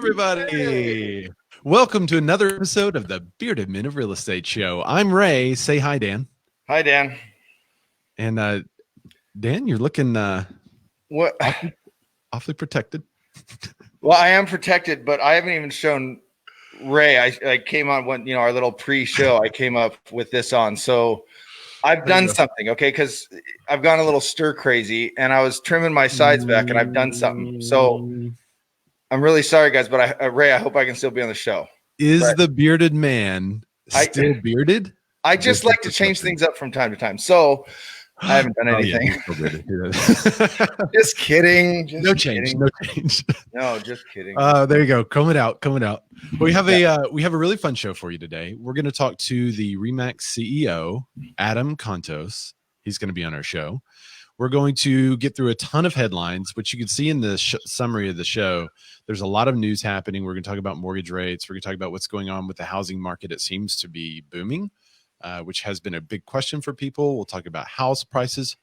everybody. Welcome to another episode of the Bearded Men of Real Estate Show. I'm Ray. Say hi, Dan. Hi, Dan. And Dan, you're looking what awfully protected. Well, I am protected, but I haven't even shown Ray. I came on when our little pre-show. I came up with this on, so I've done something, okay? Because I've gone a little stir crazy, and I was trimming my sides back, and I've done something. So I'm really sorry, guys, but Ray, I hope I can still be on the show. Is the bearded man still bearded? I just like to change things up from time to time. So I haven't done anything. Just kidding. No change. No, just kidding. There you go. Coming out. We have a really fun show for you today. We're going to talk to the RE/MAX CEO, Adam Contos. He's going to be on our show. We're going to get through a ton of headlines, which you can see in the summary of the show. There's a lot of news happening. We're going to talk about mortgage rates. We're going to talk about what's going on with the housing market. It seems to be booming, which has been a big question for people. We'll talk about home prices,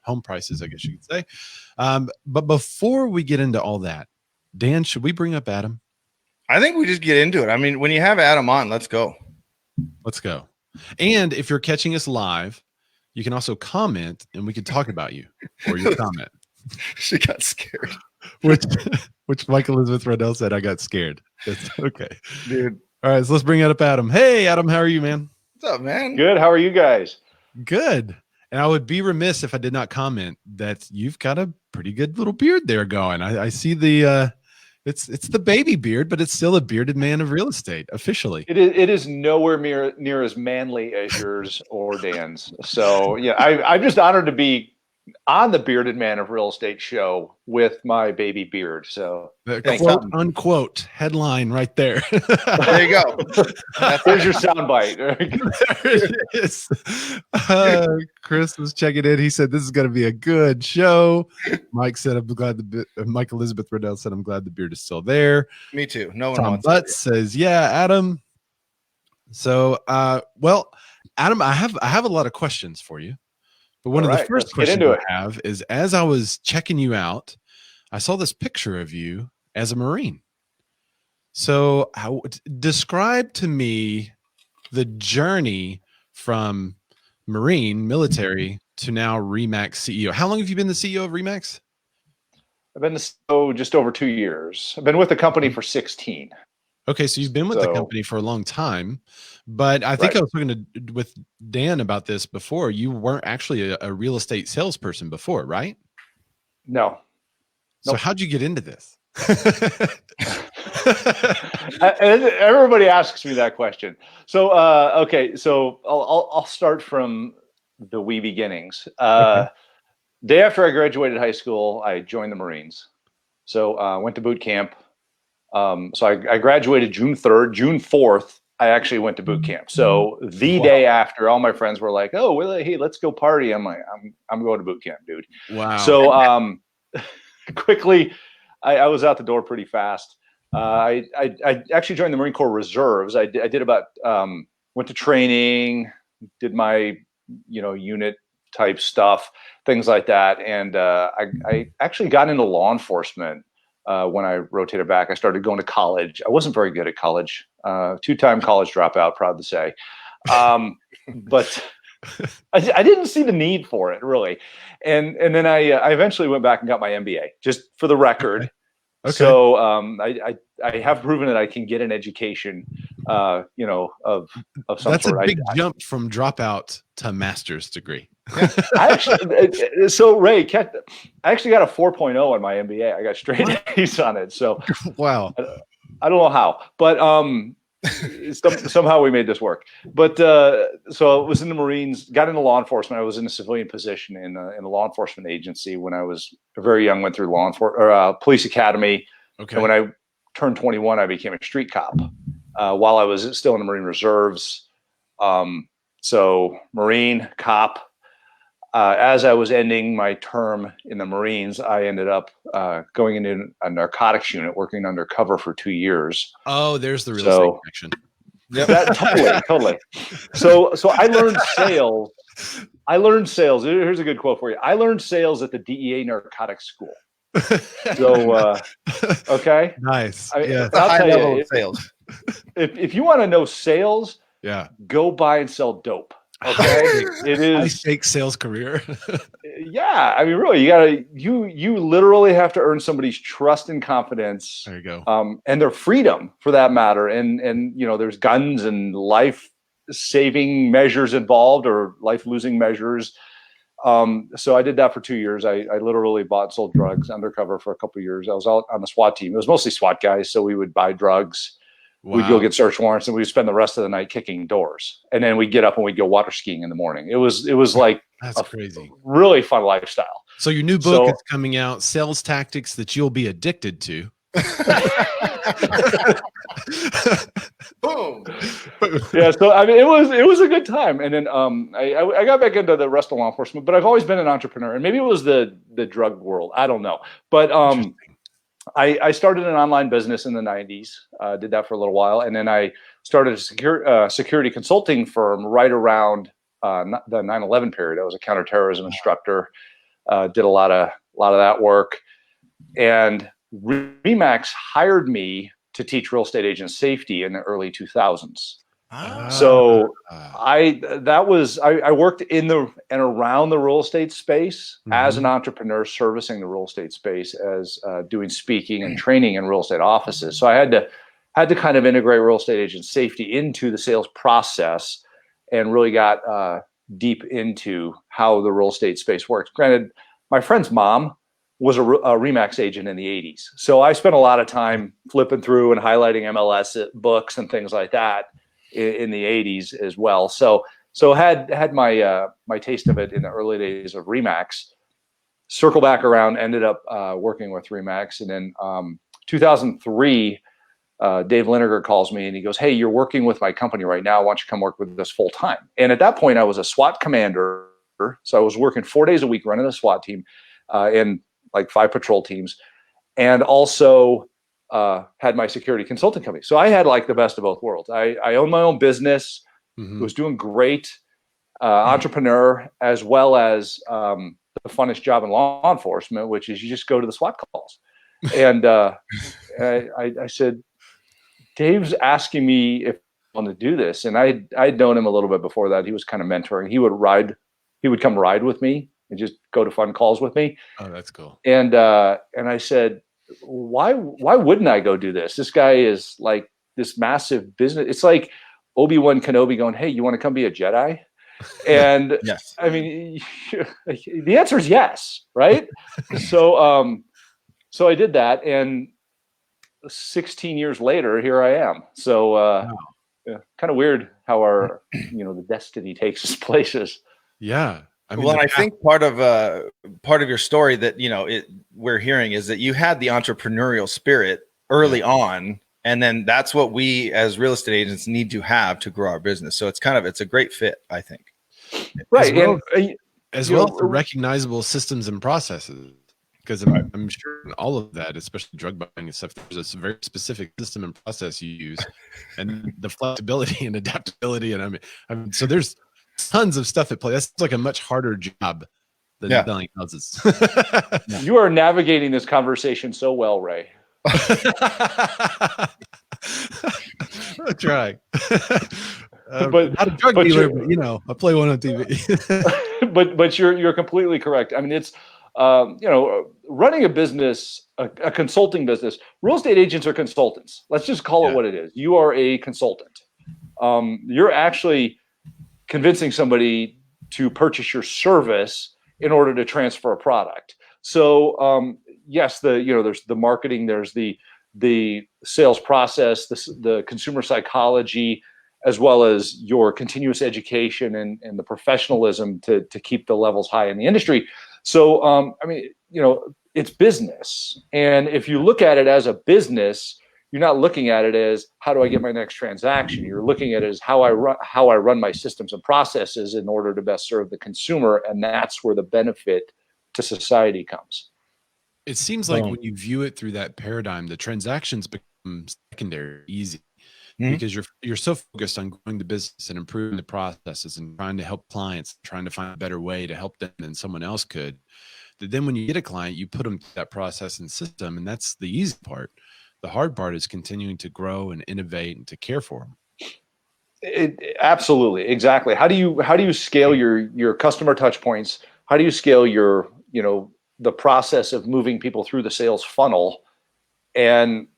I guess you could say. But before we get into all that, Dan, should we bring up Adam? I think we just get into it. I mean, when you have Adam on, let's go. Let's go. And if you're catching us live, you can also comment, and we can talk about you or your comment. She got scared. Which Mike Elizabeth Riddell said, I got scared. That's okay. Dude. All right, so let's bring it up Adam. Hey, Adam, how are you, man? What's up, man? Good. How are you guys? Good. And I would be remiss if I did not comment that you've got a pretty good little beard there going. I see the it's the baby beard, but it's still a bearded man of real estate officially. It is nowhere near as manly as yours or Dan's. So yeah, I'm just honored to be on the Bearded Man of Real Estate show with my baby beard. So the quote unquote headline right there. There you go. There's your soundbite. There it is. Chris was checking in. He said this is going to be a good show. Mike said, "I'm glad Mike Elizabeth Riddell said I'm glad the beard is still there." Me too. No one Tom wants Butts says, "Yeah, Adam." So, well, Adam, I have a lot of questions for you. But one of the first questions I have is, as I was checking you out, I saw this picture of you as a Marine. So describe to me the journey from Marine military to now RE/MAX CEO. How long have you been the CEO of RE/MAX? I've been the CEO just over 2 years. I've been with the company for 16. Okay, so you've been with the company for a long time, but I think I was talking with Dan about this before. You weren't actually a real estate salesperson before, right? No. So how'd you get into this? Everybody asks me that question. So okay, so I'll start from the wee beginnings. Day after I graduated high school, I joined the Marines. So went to boot camp. So I graduated June 3rd. June 4th, I actually went to boot camp. So the day after, all my friends were like, "Oh, well, hey, let's go party." I'm like, I'm going to boot camp, dude. Wow. So quickly, I was out the door pretty fast. I actually joined the Marine Corps Reserves. I did about went to training, did my unit type stuff, things like that, and I actually got into law enforcement. When I rotated back, I started going to college. I wasn't very good at college, 2-time college dropout, proud to say. But I didn't see the need for it really. And then I eventually went back and got my MBA, just for the record. Okay. So I have proven that I can get an education, of some sort. That's a big jump from dropout to master's degree. So Ray, I actually got a 4.0 on my MBA. I got straight A's on it. So wow, I don't know how, but somehow we made this work. But so I was in the Marines, got into law enforcement. I was in a civilian position in a law enforcement agency when I was very young. Went through police academy. Okay. And when I turned 21, I became a street cop while I was still in the Marine Reserves. So Marine cop. As I was ending my term in the Marines, I ended up going into a narcotics unit, working undercover for 2 years. Oh, there's the real estate connection. Yeah, totally. So I learned sales. Here's a good quote for you. I learned sales at the DEA narcotics school. So, okay. Nice. I mean, Yeah. It's a I'll high tell level you, of sales. if you want to know sales, Yeah. go buy and sell dope. Okay. It High is, stakes sales career. yeah. I mean, really, you literally have to earn somebody's trust and confidence, There you go. and their freedom for that matter. And, there's guns and life saving measures involved or life losing measures. So I did that for 2 years. I literally bought and sold drugs undercover for a couple of years. I was out on the SWAT team. It was mostly SWAT guys. So we would buy drugs. Wow. We'd go get search warrants and we'd spend the rest of the night kicking doors. And then we'd get up and we'd go water skiing in the morning. It was like That's crazy. really fun lifestyle. So your new book is coming out, Sales Tactics That You'll Be Addicted to. Boom. Yeah, so I mean, it was a good time, and then I got back into the rest of law enforcement, but I've always been an entrepreneur, and maybe it was the drug world, I don't know, but I started an online business in the 90s, did that for a little while, and then I started a security consulting firm right around the 9/11 period. I was a counterterrorism instructor, did a lot of that work, and RE/MAX hired me to teach real estate agent safety in the early 2000s. So I worked in and around the real estate space as an entrepreneur, servicing the real estate space as doing speaking and training in real estate offices. So I had to kind of integrate real estate agent safety into the sales process and really got deep into how the real estate space works. Granted, my friend's mom was a RE/MAX agent in the 80s. So I spent a lot of time flipping through and highlighting MLS books and things like that in the 80s as well. So had my my taste of it in the early days of RE/MAX. Circle back around, ended up working with RE/MAX, and then 2003, Dave Lineker calls me and he goes, "Hey, you're working with my company right now. Why don't you come work with us full time?" And at that point, I was a SWAT commander, so I was working 4 days a week running the SWAT team, and like 5 patrol teams, and also had my security consulting company. So I had like the best of both worlds. I owned my own business, was doing great, entrepreneur, as well as the funnest job in law enforcement, which is you just go to the SWAT calls. And I said, Dave's asking me if I want to do this. And I'd known him a little bit before that. He was kind of mentoring. He would come ride with me and just go to fun calls with me. Oh, that's cool. And I said, why wouldn't I go do this? This guy is like this massive business. It's like Obi-Wan Kenobi going, "Hey, you want to come be a Jedi?" And yes. I mean, the answer is yes, right? So I did that, and 16 years later, here I am. So Wow. yeah, kind of weird how our the destiny takes us places. Yeah. I mean, well, I think part of your story that we're hearing is that you had the entrepreneurial spirit early on, and then that's what we as real estate agents need to have to grow our business. So it's a great fit, I think. Right, as well as the recognizable systems and processes, because I'm sure in all of that, especially drug buying and stuff, there's a very specific system and process you use, and the flexibility and adaptability, and I mean, so there's tons of stuff at play. That's like a much harder job than selling houses. You are navigating this conversation so well, Ray. I'll try. But not a drug dealer, but I play one on TV. but you're completely correct. I mean, it's running a business, a consulting business. Real estate agents are consultants. Let's just call it what it is. You are a consultant. You're actually convincing somebody to purchase your service in order to transfer a product. So yes, there's the marketing, there's the sales process, the consumer psychology, as well as your continuous education and the professionalism to keep the levels high in the industry. So I mean, it's business, and if you look at it as a business, you're not looking at it as how do I get my next transaction. You're looking at it as how I run my systems and processes in order to best serve the consumer, and that's where the benefit to society comes. It seems like when you view it through that paradigm, the transactions become secondary, easy, because you're so focused on growing the business and improving the processes and trying to help clients, trying to find a better way to help them than someone else could, that then when you get a client, you put them through that process and system, and that's the easy part. The hard part is continuing to grow and innovate and to care for them. Absolutely, exactly. How do you scale your customer touch points? How do you scale your, the process of moving people through the sales funnel? And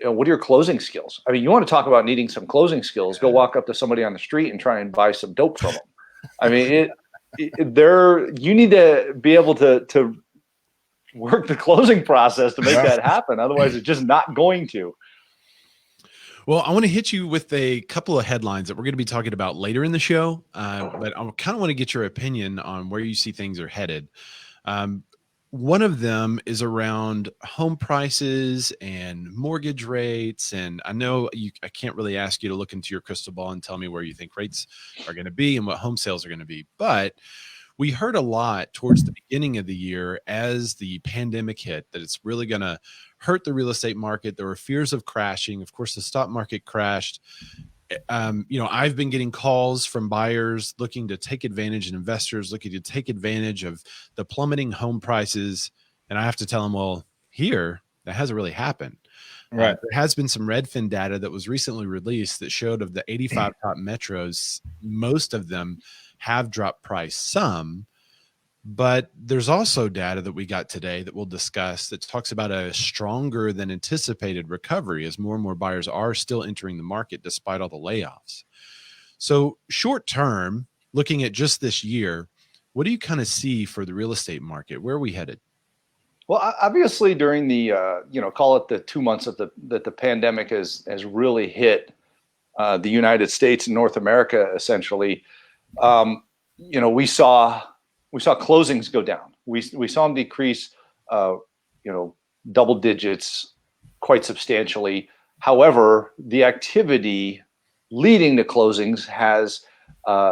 what are your closing skills? I mean, you want to talk about needing some closing skills, go walk up to somebody on the street and try and buy some dope from them. I mean, you need to be able to work the closing process to make that happen. Otherwise, it's just not going to. Well, I want to hit you with a couple of headlines that we're going to be talking about later in the show, but I kind of want to get your opinion on where you see things are headed. One of them is around home prices and mortgage rates. And I know I can't really ask you to look into your crystal ball and tell me where you think rates are going to be and what home sales are going to be. But we heard a lot towards the beginning of the year as the pandemic hit that it's really going to hurt the real estate market. There were fears of crashing. Of course, the stock market crashed. I've been getting calls from buyers looking to take advantage and investors looking to take advantage of the plummeting home prices. And I have to tell them, well, here, that hasn't really happened. Right. There has been some Redfin data that was recently released that showed of the 85 top metros, most of them have dropped price some. But there's also data that we got today that we'll discuss that talks about a stronger than anticipated recovery as more and more buyers are still entering the market despite all the layoffs. So short term, looking at just this year, what do you kind of see for the real estate market? Where are we headed? Well, obviously during the, call it the 2 months that the pandemic has really hit the United States and North America, essentially, we saw closings go down. We saw them decrease, double digits quite substantially. However, the activity leading to closings has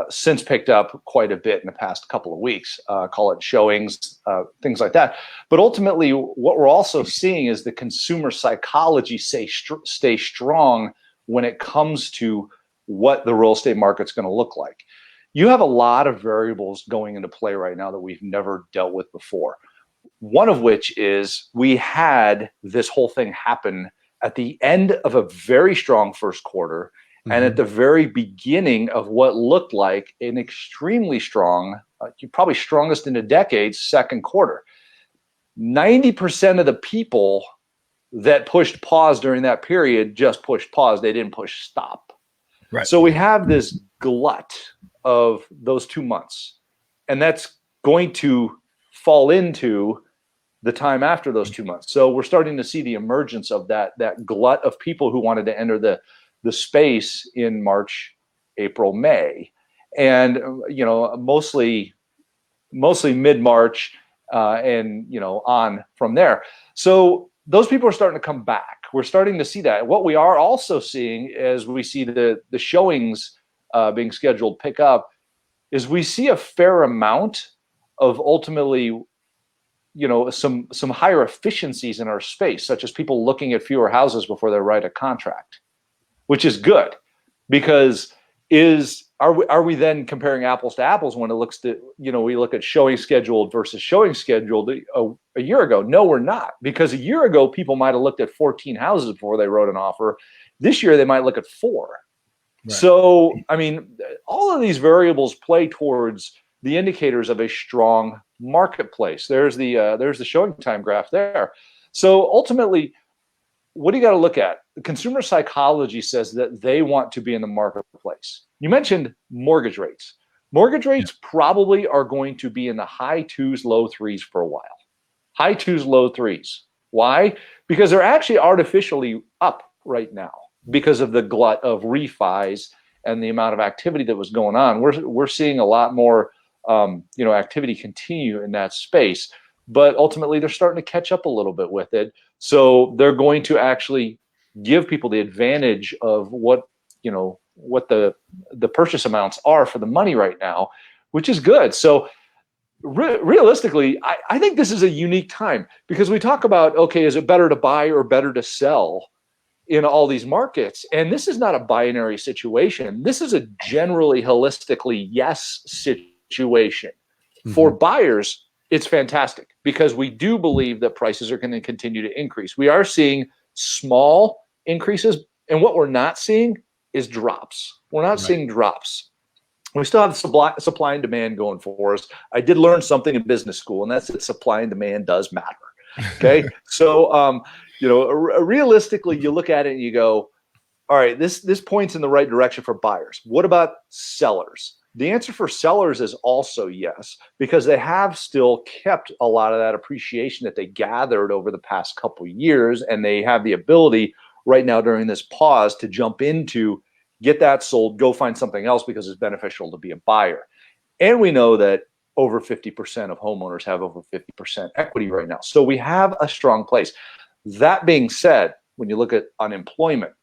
since picked up quite a bit in the past couple of weeks, call it showings, things like that. But ultimately, what we're also seeing is the consumer psychology stay strong when it comes to what the real estate market's going to look like. You have a lot of variables going into play right now that we've never dealt with before. One of which is we had this whole thing happen at the end of a very strong first quarter and at the very beginning of what looked like an extremely strong, probably strongest in a decade, second quarter. 90% of the people that pushed pause during that period just pushed pause. They didn't push stop. Right. So we have this glut of those 2 months, and that's going to fall into the time after those 2 months. So we're starting to see the emergence of that glut of people who wanted to enter the space in March, April, May, and mostly mid-March and on from there. So those people are starting to come back. We're starting to see that. What we are also seeing as we see the showings being scheduled pick up is we see a fair amount of ultimately some higher efficiencies in our space, such as people looking at fewer houses before they write a contract, which is good, because are we then comparing apples to apples when it looks to, we look at showing scheduled versus showing scheduled a year ago? No, we're not, because a year ago people might have looked at 14 houses before they wrote an offer. This year they might look at 4. Right. So, I mean, all of these variables play towards the indicators of a strong marketplace. There's the showing time graph there. So ultimately, what do you got to look at? The consumer psychology says that they want to be in the marketplace. You mentioned mortgage rates. Mortgage rates probably are going to be in the high 2s, low 3s for a while. High 2s, low 3s. Why? Because they're actually artificially up right now because of the glut of refis and the amount of activity that was going on. We're seeing a lot more activity continue in that space, but ultimately they're starting to catch up a little bit with it. So they're going to actually give people the advantage of what the purchase amounts are for the money right now, which is good. So realistically, I think this is a unique time, because we talk about, okay, is it better to buy or better to sell in all these markets? And this is not a binary situation. This is a generally holistically yes situation. For buyers, it's fantastic because we do believe that prices are going to continue to increase. We are seeing small increases, and what we're not seeing is drops. We're not seeing drops. We still have supply and demand going for us. I did learn something in business school, and that's that supply and demand does matter. Okay. So, realistically, you look at it and you go, all right, this points in the right direction for buyers. What about sellers? The answer for sellers is also yes, because they have still kept a lot of that appreciation that they gathered over the past couple of years, and they have the ability right now during this pause to jump into, get that sold, go find something else because it's beneficial to be a buyer. And we know that over 50% of homeowners have over 50% equity right now. So we have a strong place. That being said, when you look at unemployment,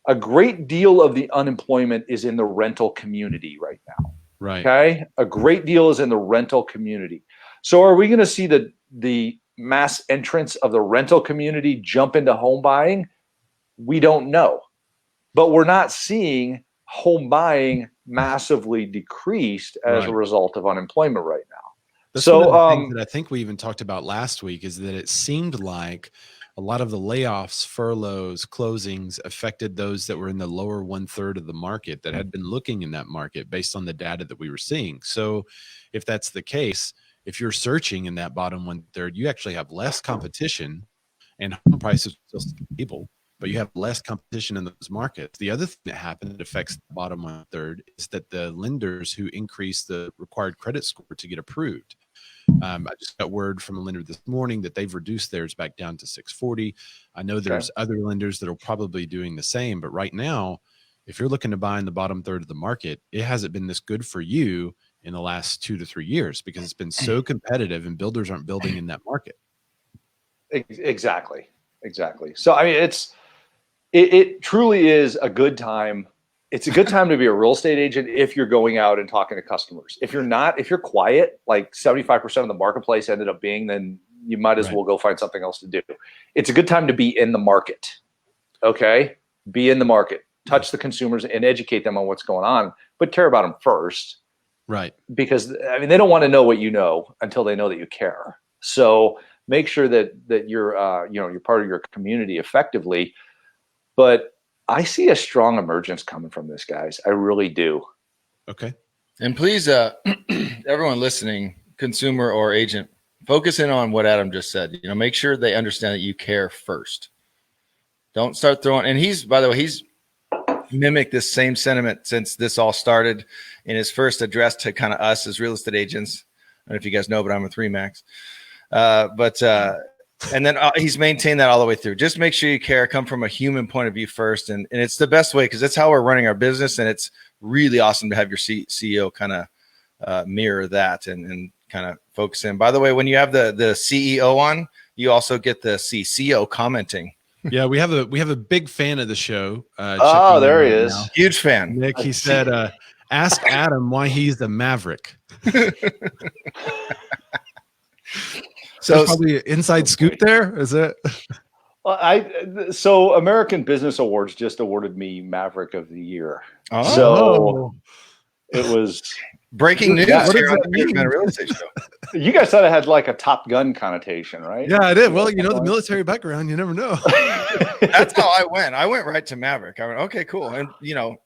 a great deal of the unemployment is in the rental community right now. Right. Okay. A great deal is in the rental community. So are we going to see the mass entrance of the rental community jump into home buying? We don't know. But we're not seeing home buying massively decreased as a result of unemployment right now. That's one of the things that I think we even talked about last week, is that it seemed like a lot of the layoffs, furloughs, closings affected those that were in the lower 1/3 of the market that had been looking in that market based on the data that we were seeing. So if that's the case, if you're searching in that bottom 1/3, you actually have less competition and home prices are still stable, but you have less competition in those markets. The other thing that happened that affects the bottom 1/3 is that the lenders who increase the required credit score to get approved. I just got word from a lender this morning that they've reduced theirs back down to 640. I know there's other lenders that are probably doing the same, but right now, if you're looking to buy in the bottom 1/3 of the market, it hasn't been this good for you in the last 2 to 3 years because it's been so competitive and builders aren't building in that market. Exactly. So, I mean, it truly is a good time. It's a good time to be a real estate agent if you're going out and talking to customers. If you're not, if you're quiet, like 75% of the marketplace ended up being, then you might as well go find something else to do. It's a good time to be in the market. Okay? Be in the market. Touch the consumers and educate them on what's going on, but care about them first. Right. Because, I mean, they don't want to know what you know until they know that you care. So make sure that you're, you're part of your community effectively. But I see a strong emergence coming from this, guys. I really do. Okay. And please, everyone listening, consumer or agent, focus in on what Adam just said. Make sure they understand that you care first. Don't start throwing. And by the way, he's mimicked this same sentiment since this all started in his first address to kind of us as real estate agents. I don't know if you guys know, but I'm a 3 Max. And then he's maintained that all the way through. Just make sure you care, come from a human point of view first. And it's the best way because that's how we're running our business. And it's really awesome to have your CEO kind of mirror that and kind of focus in. By the way, when you have the CEO on, you also get the CCO commenting. Yeah, we have a big fan of the show. There he is. Now. Huge fan. Nick, he said, ask Adam why he's the Maverick. So there's probably an inside scoop there. Is it? Well, so American Business Awards just awarded me Maverick of the Year. Oh. So it was breaking news here on the Big Man Real Estate Show. You guys thought it had like a Top Gun connotation, right? Yeah, I did. Well, the military background, you never know. That's how I went. I went right to Maverick. I went, okay, cool. And I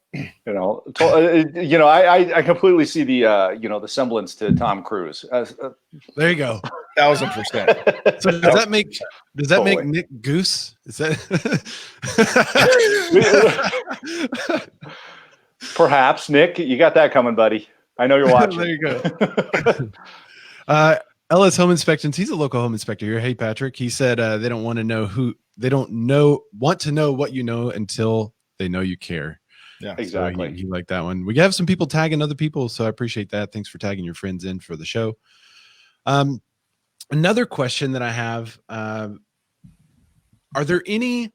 completely see the semblance to Tom Cruise. There you go. 1,000%. So does that make Nick Goose? Is that perhaps, Nick? You got that coming, buddy. I know you're watching. There you go. LS Home Inspections. He's a local home inspector here. Hey, Patrick. He said they don't want to know what you know until they know you care. Yeah, exactly. So he liked that one. We have some people tagging other people, so I appreciate that. Thanks for tagging your friends in for the show. Another question that I have, are there any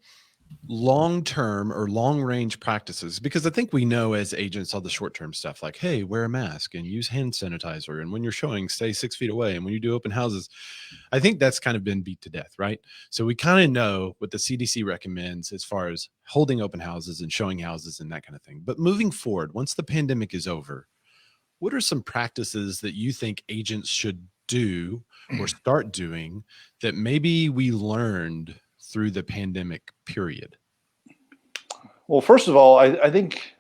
long-term or long-range practices? Because I think we know as agents all the short-term stuff like, hey, wear a mask and use hand sanitizer. And when you're showing, stay 6 feet away. And when you do open houses, I think that's kind of been beat to death, right? So we kind of know what the CDC recommends as far as holding open houses and showing houses and that kind of thing. But moving forward, once the pandemic is over, what are some practices that you think agents should do or start doing that maybe we learned through the pandemic period? Well, first of all, I think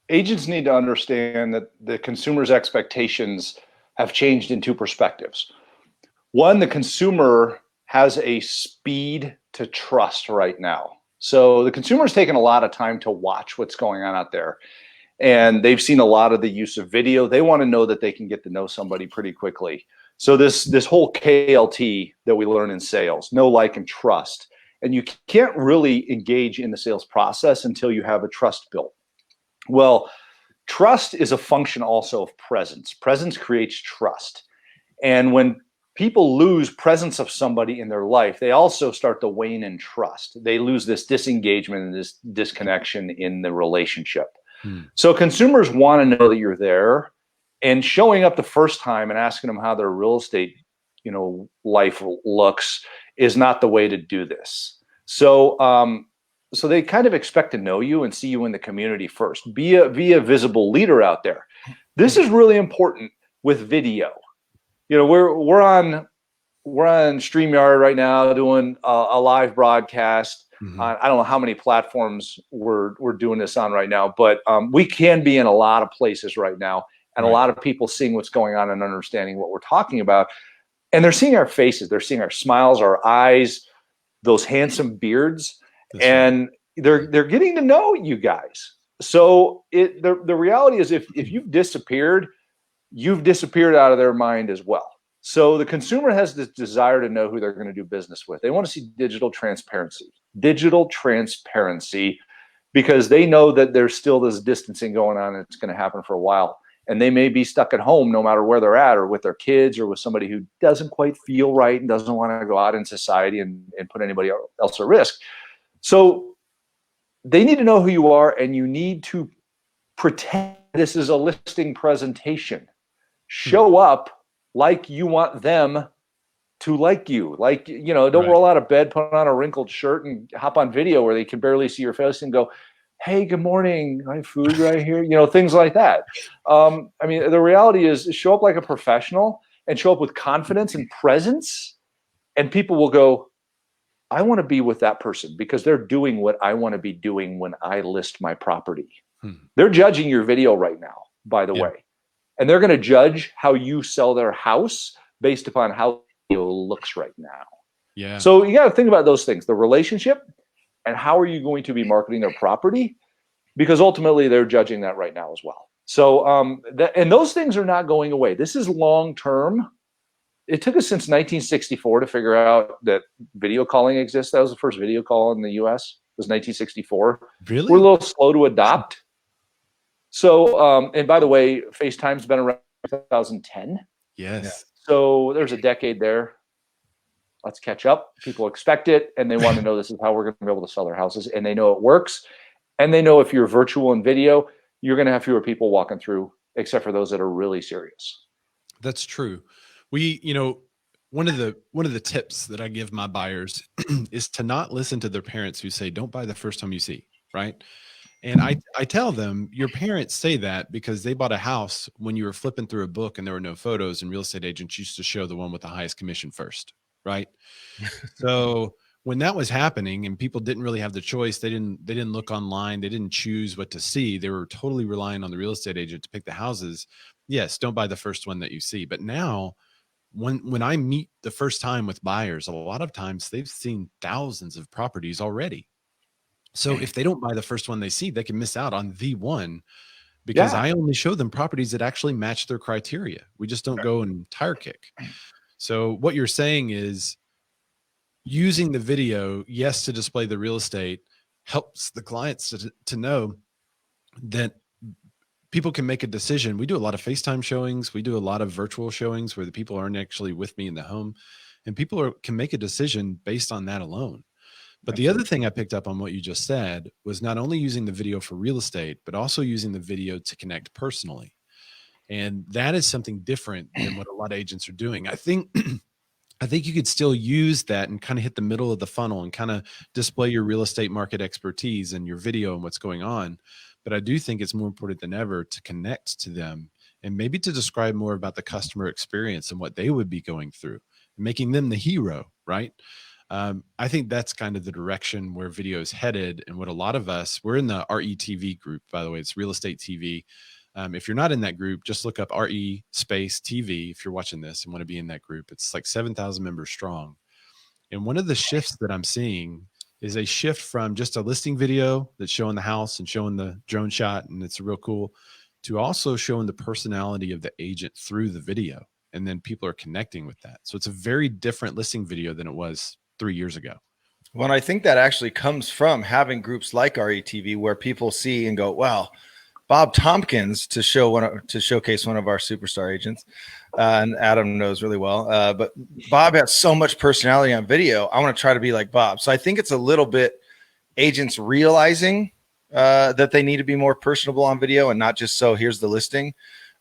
agents need to understand that the consumer's expectations have changed in two perspectives. One, the consumer has a speed to trust right now. So the consumer's taken a lot of time to watch what's going on out there. And they've seen a lot of the use of video. They want to know that they can get to know somebody pretty quickly. So this whole KLT that we learn in sales, know, like, and trust. And you can't really engage in the sales process until you have a trust built. Well, trust is a function also of presence. Presence creates trust. And when people lose presence of somebody in their life, they also start to wane in trust. They lose this disengagement and this disconnection in the relationship. So consumers want to know that you're there, and showing up the first time and asking them how their real estate, life looks is not the way to do this. So, so they kind of expect to know you and see you in the community first. Be a visible leader out there. This is really important with video. We're on StreamYard right now doing a live broadcast. I don't know how many platforms we're doing this on right now, but we can be in a lot of places right now, and a lot of people seeing what's going on and understanding what we're talking about. And they're seeing our faces, they're seeing our smiles, our eyes, those handsome beards, and they're getting to know you guys. So the reality is, if you've disappeared out of their mind as well. So the consumer has this desire to know who they're going to do business with. They want to see digital transparency, because they know that there's still this distancing going on and it's going to happen for a while. And they may be stuck at home no matter where they're at, or with their kids, or with somebody who doesn't quite feel right and doesn't want to go out in society and put anybody else at risk. So they need to know who you are, and you need to pretend this is a listing presentation. Show up like you want them to like you. Don't roll out of bed, put on a wrinkled shirt, and hop on video where they can barely see your face and go, "Hey, good morning. I have food right here." Things like that. The reality is, show up like a professional and show up with confidence and presence, and people will go, "I want to be with that person because they're doing what I want to be doing when I list my property." They're judging your video right now, by the way. And they're going to judge how you sell their house based upon how it looks right now. Yeah. So you got to think about those things, the relationship, and how are you going to be marketing their property? Because ultimately they're judging that right now as well. So, and those things are not going away. This is long-term. It took us since 1964 to figure out that video calling exists. That was the first video call in the US, was 1964. Really? We're a little slow to adopt. So, and by the way, FaceTime's been around 2010. Yes. So there's a decade there. Let's catch up. People expect it, and they want to know this is how we're going to be able to sell their houses, and they know it works. And they know if you're virtual and video, you're going to have fewer people walking through, except for those that are really serious. That's true. One of the tips that I give my buyers is to not listen to their parents who say, "Don't buy the first home you see," right? And I tell them, your parents say that because they bought a house when you were flipping through a book and there were no photos, and real estate agents used to show the one with the highest commission first, right? So when that was happening and people didn't really have the choice, they didn't look online, they didn't choose what to see. They were totally relying on the real estate agent to pick the houses. Yes, don't buy the first one that you see. But now when I meet the first time with buyers, a lot of times they've seen thousands of properties already. So if they don't buy the first one they see, they can miss out on the one, because I only show them properties that actually match their criteria. We just don't go and tire kick. So what you're saying is, using the video, yes, to display the real estate, helps the clients to know that people can make a decision. We do a lot of FaceTime showings. We do a lot of virtual showings where the people aren't actually with me in the home, and people can make a decision based on that alone. But the other thing I picked up on what you just said was not only using the video for real estate, but also using the video to connect personally. And that is something different than what a lot of agents are doing. I think you could still use that and kind of hit the middle of the funnel and kind of display your real estate market expertise and your video and what's going on. But I do think it's more important than ever to connect to them and maybe to describe more about the customer experience and what they would be going through, making them the hero, right? I think that's kind of the direction where video is headed. And what a lot of us, we're in the RETV group, by the way, it's Real Estate TV. If you're not in that group, just look up RE space TV. If you're watching this and want to be in that group, it's like 7,000 members strong. And one of the shifts that I'm seeing is a shift from just a listing video that's showing the house and showing the drone shot, and it's real cool, to also showing the personality of the agent through the video. And then people are connecting with that. So it's a very different listing video than it was 3 years ago. Well, I think that actually comes from having groups like RETV where people see and go, wow, Bob Tompkins, to showcase one of our superstar agents, and Adam knows really well. But Bob has so much personality on video. I want to try to be like Bob. So I think it's a little bit agents realizing that they need to be more personable on video and not just so here's the listing,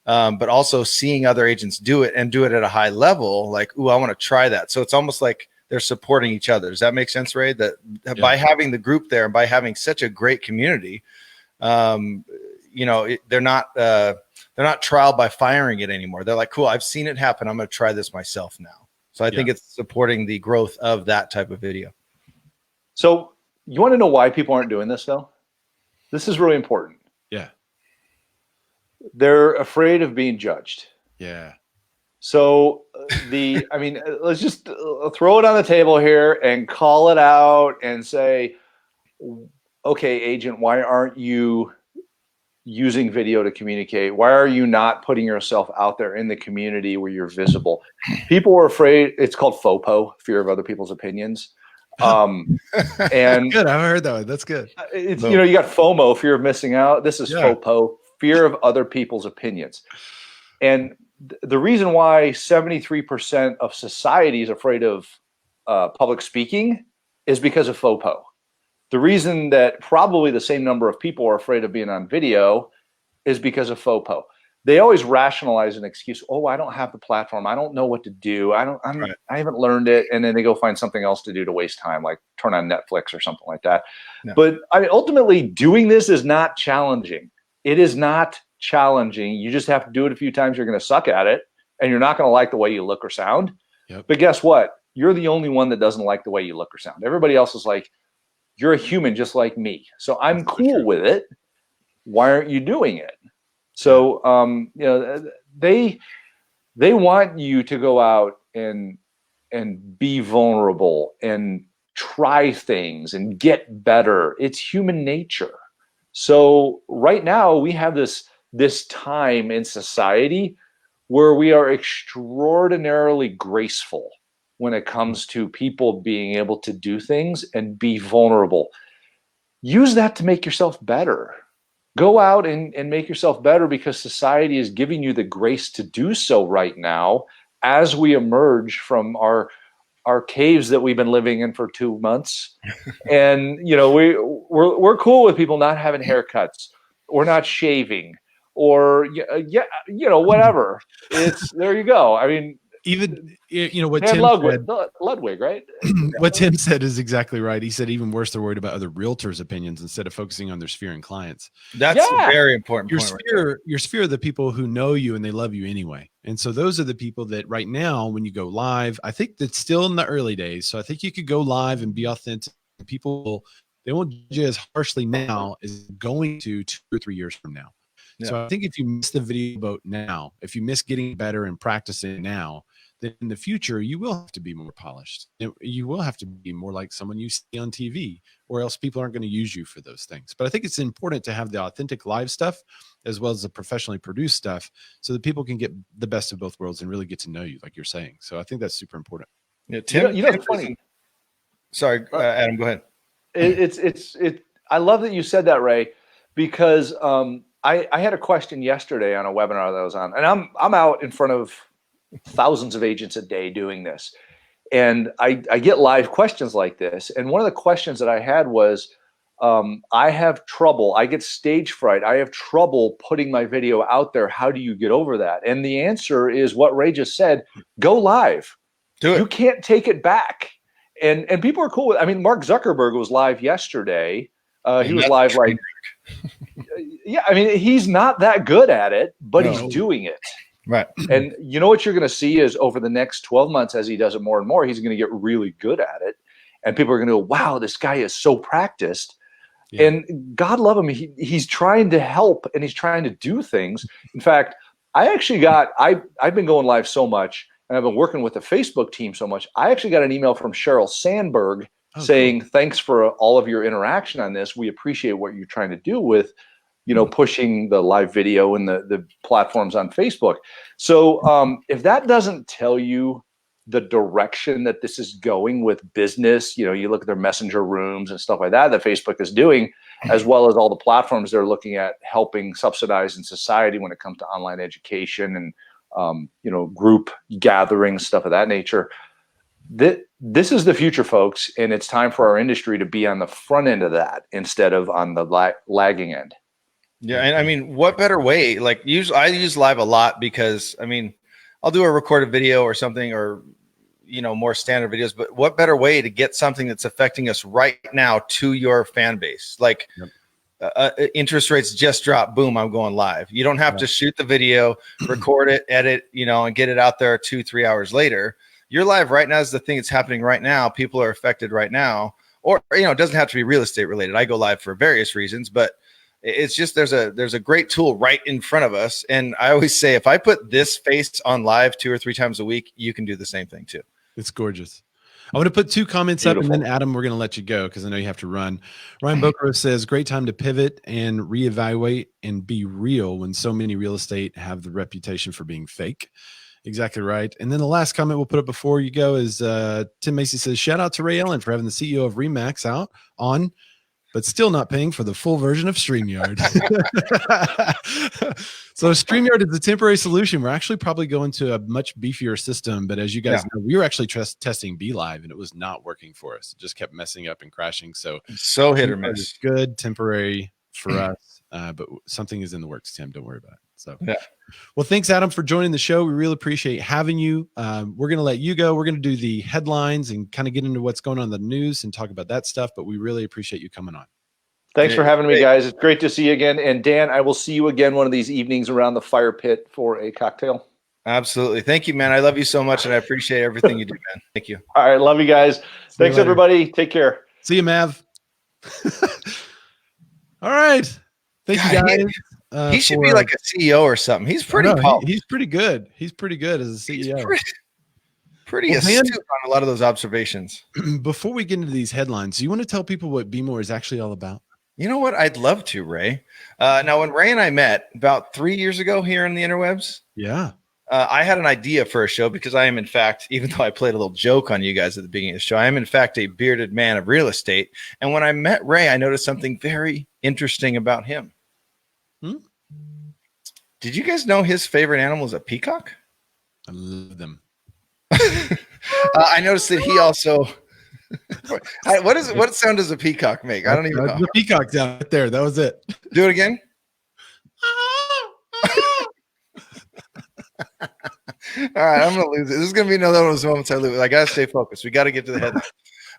but also seeing other agents do it and do it at a high level. Like, ooh, I want to try that. So it's almost like they're supporting each other. Does that make sense, Ray? That by having the group there and by having such a great community, they're not trial by firing it anymore. They're like, cool, I've seen it happen. I'm going to try this myself now. So I think it's supporting the growth of that type of video. So you want to know why people aren't doing this though? This is really important. Yeah. They're afraid of being judged. Yeah. So let's just throw it on the table here and call it out and say, okay, agent, why aren't you using video to communicate? Why are you not putting yourself out there in the community where you're visible? People are afraid. It's called FOPO, fear of other people's opinions. And good. I haven't heard that one. That's good. It's, you got FOMO, fear of missing out. This is FOPO, fear of other people's opinions. And the reason why 73% of society is afraid of public speaking is because of FOPO. The reason that probably the same number of people are afraid of being on video is because of FOPO. They always rationalize an excuse. Oh, I don't have the platform. I don't know what to do. I haven't learned it. And then they go find something else to do to waste time, like turn on Netflix or something like that. No. But ultimately doing this is not challenging. It is not challenging. You just have to do it a few times. You're going to suck at it and you're not going to like the way you look or sound. Yep. But guess what? You're the only one that doesn't like the way you look or sound. Everybody else is like, you're a human just like me. So I'm cool with it. Why aren't you doing it? So, they want you to go out and be vulnerable and try things and get better. It's human nature. So right now we have this time in society where we are extraordinarily graceful when it comes to people being able to do things and be vulnerable. Use that to make yourself better. Go out and make yourself better because society is giving you the grace to do so right now as we emerge from our caves that we've been living in for 2 months. And, we're cool with people not having haircuts or not shaving or, whatever. There you go. I mean, even what Tim said, Ludwig, right? What Tim said is exactly right. He said even worse, they're worried about other realtors' opinions instead of focusing on their sphere and clients. That's a very important your point. Your sphere are the people who know you and they love you anyway. And so those are the people that right now, when you go live, I think that's still in the early days. So I think you could go live and be authentic. People, they won't judge you as harshly now as going to 2 or 3 years from now. Yeah. So I think if you miss the video boat now, if you miss getting better and practicing now, then in the future, you will have to be more polished. You will have to be more like someone you see on TV, or else people aren't going to use you for those things. But I think it's important to have the authentic live stuff as well as the professionally produced stuff so that people can get the best of both worlds and really get to know you, like you're saying. So I think that's super important. Yeah, Tim, it's funny. Sorry, Adam, go ahead. I love that you said that, Ray, because I had a question yesterday on a webinar that I was on, and I'm out in front of thousands of agents a day doing this. And I get live questions like this. And one of the questions that I had was, I have trouble. I get stage fright. I have trouble putting my video out there. How do you get over that? And the answer is what Ray just said, go live. Do it. You can't take it back. And people are cool with it. I mean, Mark Zuckerberg was live yesterday. He was live like, Yeah, I mean, he's not that good at it, but No. he's doing it. Right. And you know what you're going to see is over the next 12 months, as he does it more and more, he's going to get really good at it. And people are going to go, wow, this guy is so practiced. Yeah. And God love him. He's trying to help and he's trying to do things. In fact, I've been going live so much and I've been working with the Facebook team so much. I actually got an email from Sheryl Sandberg saying, thanks for all of your interaction on this. We appreciate what you're trying to do with, pushing the live video and the platforms on Facebook. So if that doesn't tell you the direction that this is going with business, you look at their messenger rooms and stuff like that Facebook is doing, as well as all the platforms they're looking at helping subsidize in society when it comes to online education and, group gatherings, stuff of that nature. This is the future, folks. And it's time for our industry to be on the front end of that instead of on the lagging end. Yeah. And I mean, what better way? Like I use live a lot because I'll do a recorded video or something, or, more standard videos, but what better way to get something that's affecting us right now to your fan base? Like interest rates just dropped. Boom. I'm going live. You don't have to shoot the video, record it, edit, and get it out there 2-3 hours later. You're live right now is the thing that's happening right now. People are affected right now, or, it doesn't have to be real estate related. I go live for various reasons, but it's just, there's a great tool right in front of us. And I always say, if I put this face on live 2 or 3 times a week, you can do the same thing too. It's gorgeous. I want to put 2 comments up, and then Adam, we're going to let you go because I know you have to run. Ryan Bokro says, great time to pivot and reevaluate and be real when so many real estate have the reputation for being fake. Exactly right. And then the last comment we'll put up before you go is Tim Macy says, shout out to Ray Ellen for having the CEO of Remax out on, but still not paying for the full version of StreamYard. So StreamYard is a temporary solution. We're actually probably going to a much beefier system, but as you guys know, we were actually testing BeLive and it was not working for us. It just kept messing up and crashing. So hit or miss. Good, temporary for us, but something is in the works, Tim. Don't worry about it. So, well, thanks, Adam, for joining the show. We really appreciate having you. We're going to let you go. We're going to do the headlines and kind of get into what's going on in the news and talk about that stuff, but we really appreciate you coming on. Thanks for having me, guys. It's great to see you again. And Dan, I will see you again one of these evenings around the fire pit for a cocktail. Absolutely. Thank you, man. I love you so much, and I appreciate everything you do, man. Thank you. All right. Love you guys. Thanks, everybody. Take care. See you, Mav. All right. Thank you, guys. He should be like a CEO or something. He's pretty he's pretty good. He's pretty good as a CEO. Pretty astute on a lot of those observations. Before we get into these headlines, do you want to tell people what Be More is actually all about? You know what? I'd love to, Ray. Now, when Ray and I met about 3 years ago here in the interwebs, I had an idea for a show because I am, in fact, even though I played a little joke on you guys at the beginning of the show, I am, in fact, a bearded man of real estate. And when I met Ray, I noticed something very interesting about him. Did you guys know his favorite animal is a peacock? I love them. I noticed that he also... What sound does a peacock make? I don't even know. The peacock down right there. That was it. Do it again. All right, I'm gonna lose it. This is gonna be another one of those moments I lose. I gotta stay focused. We got to get to the headline.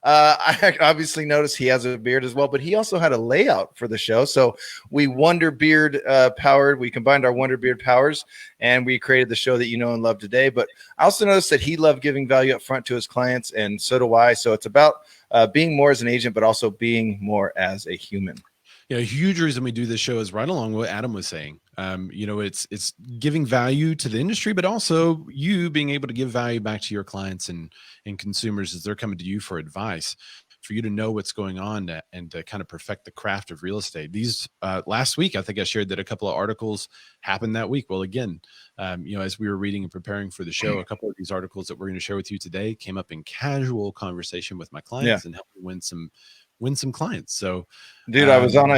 I obviously noticed he has a beard as well, but he also had a layout for the show. So we Wonder Beard powered. We combined our Wonder Beard powers, and we created the show that you know and love today. But I also noticed that he loved giving value up front to his clients, and so do I. So it's about being more as an agent, but also being more as a human. A huge reason we do this show is right along what Adam was saying. It's giving value to the industry, but also you being able to give value back to your clients and consumers as they're coming to you for advice, for you to know what's going on and to kind of perfect the craft of real estate. These last week, I think I shared that a couple of articles happened that week. Well, again, as we were reading and preparing for the show, a couple of these articles that we're going to share with you today came up in casual conversation with my clients and helped win some clients. So, dude, I was on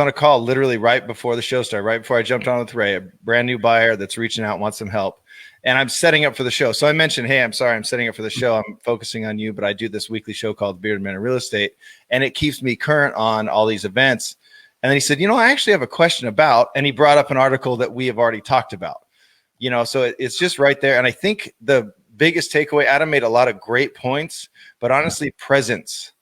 a call literally right before the show started, right before I jumped on with Ray, a brand new buyer that's reaching out, wants some help. And I'm setting up for the show. So I mentioned, hey, I'm sorry, I'm setting up for the show. I'm focusing on you, but I do this weekly show called Bearded Man of Real Estate, and it keeps me current on all these events. And then he said, I actually have a question about, and he brought up an article that we have already talked about, so it's just right there. And I think the biggest takeaway, Adam made a lot of great points, but honestly, presence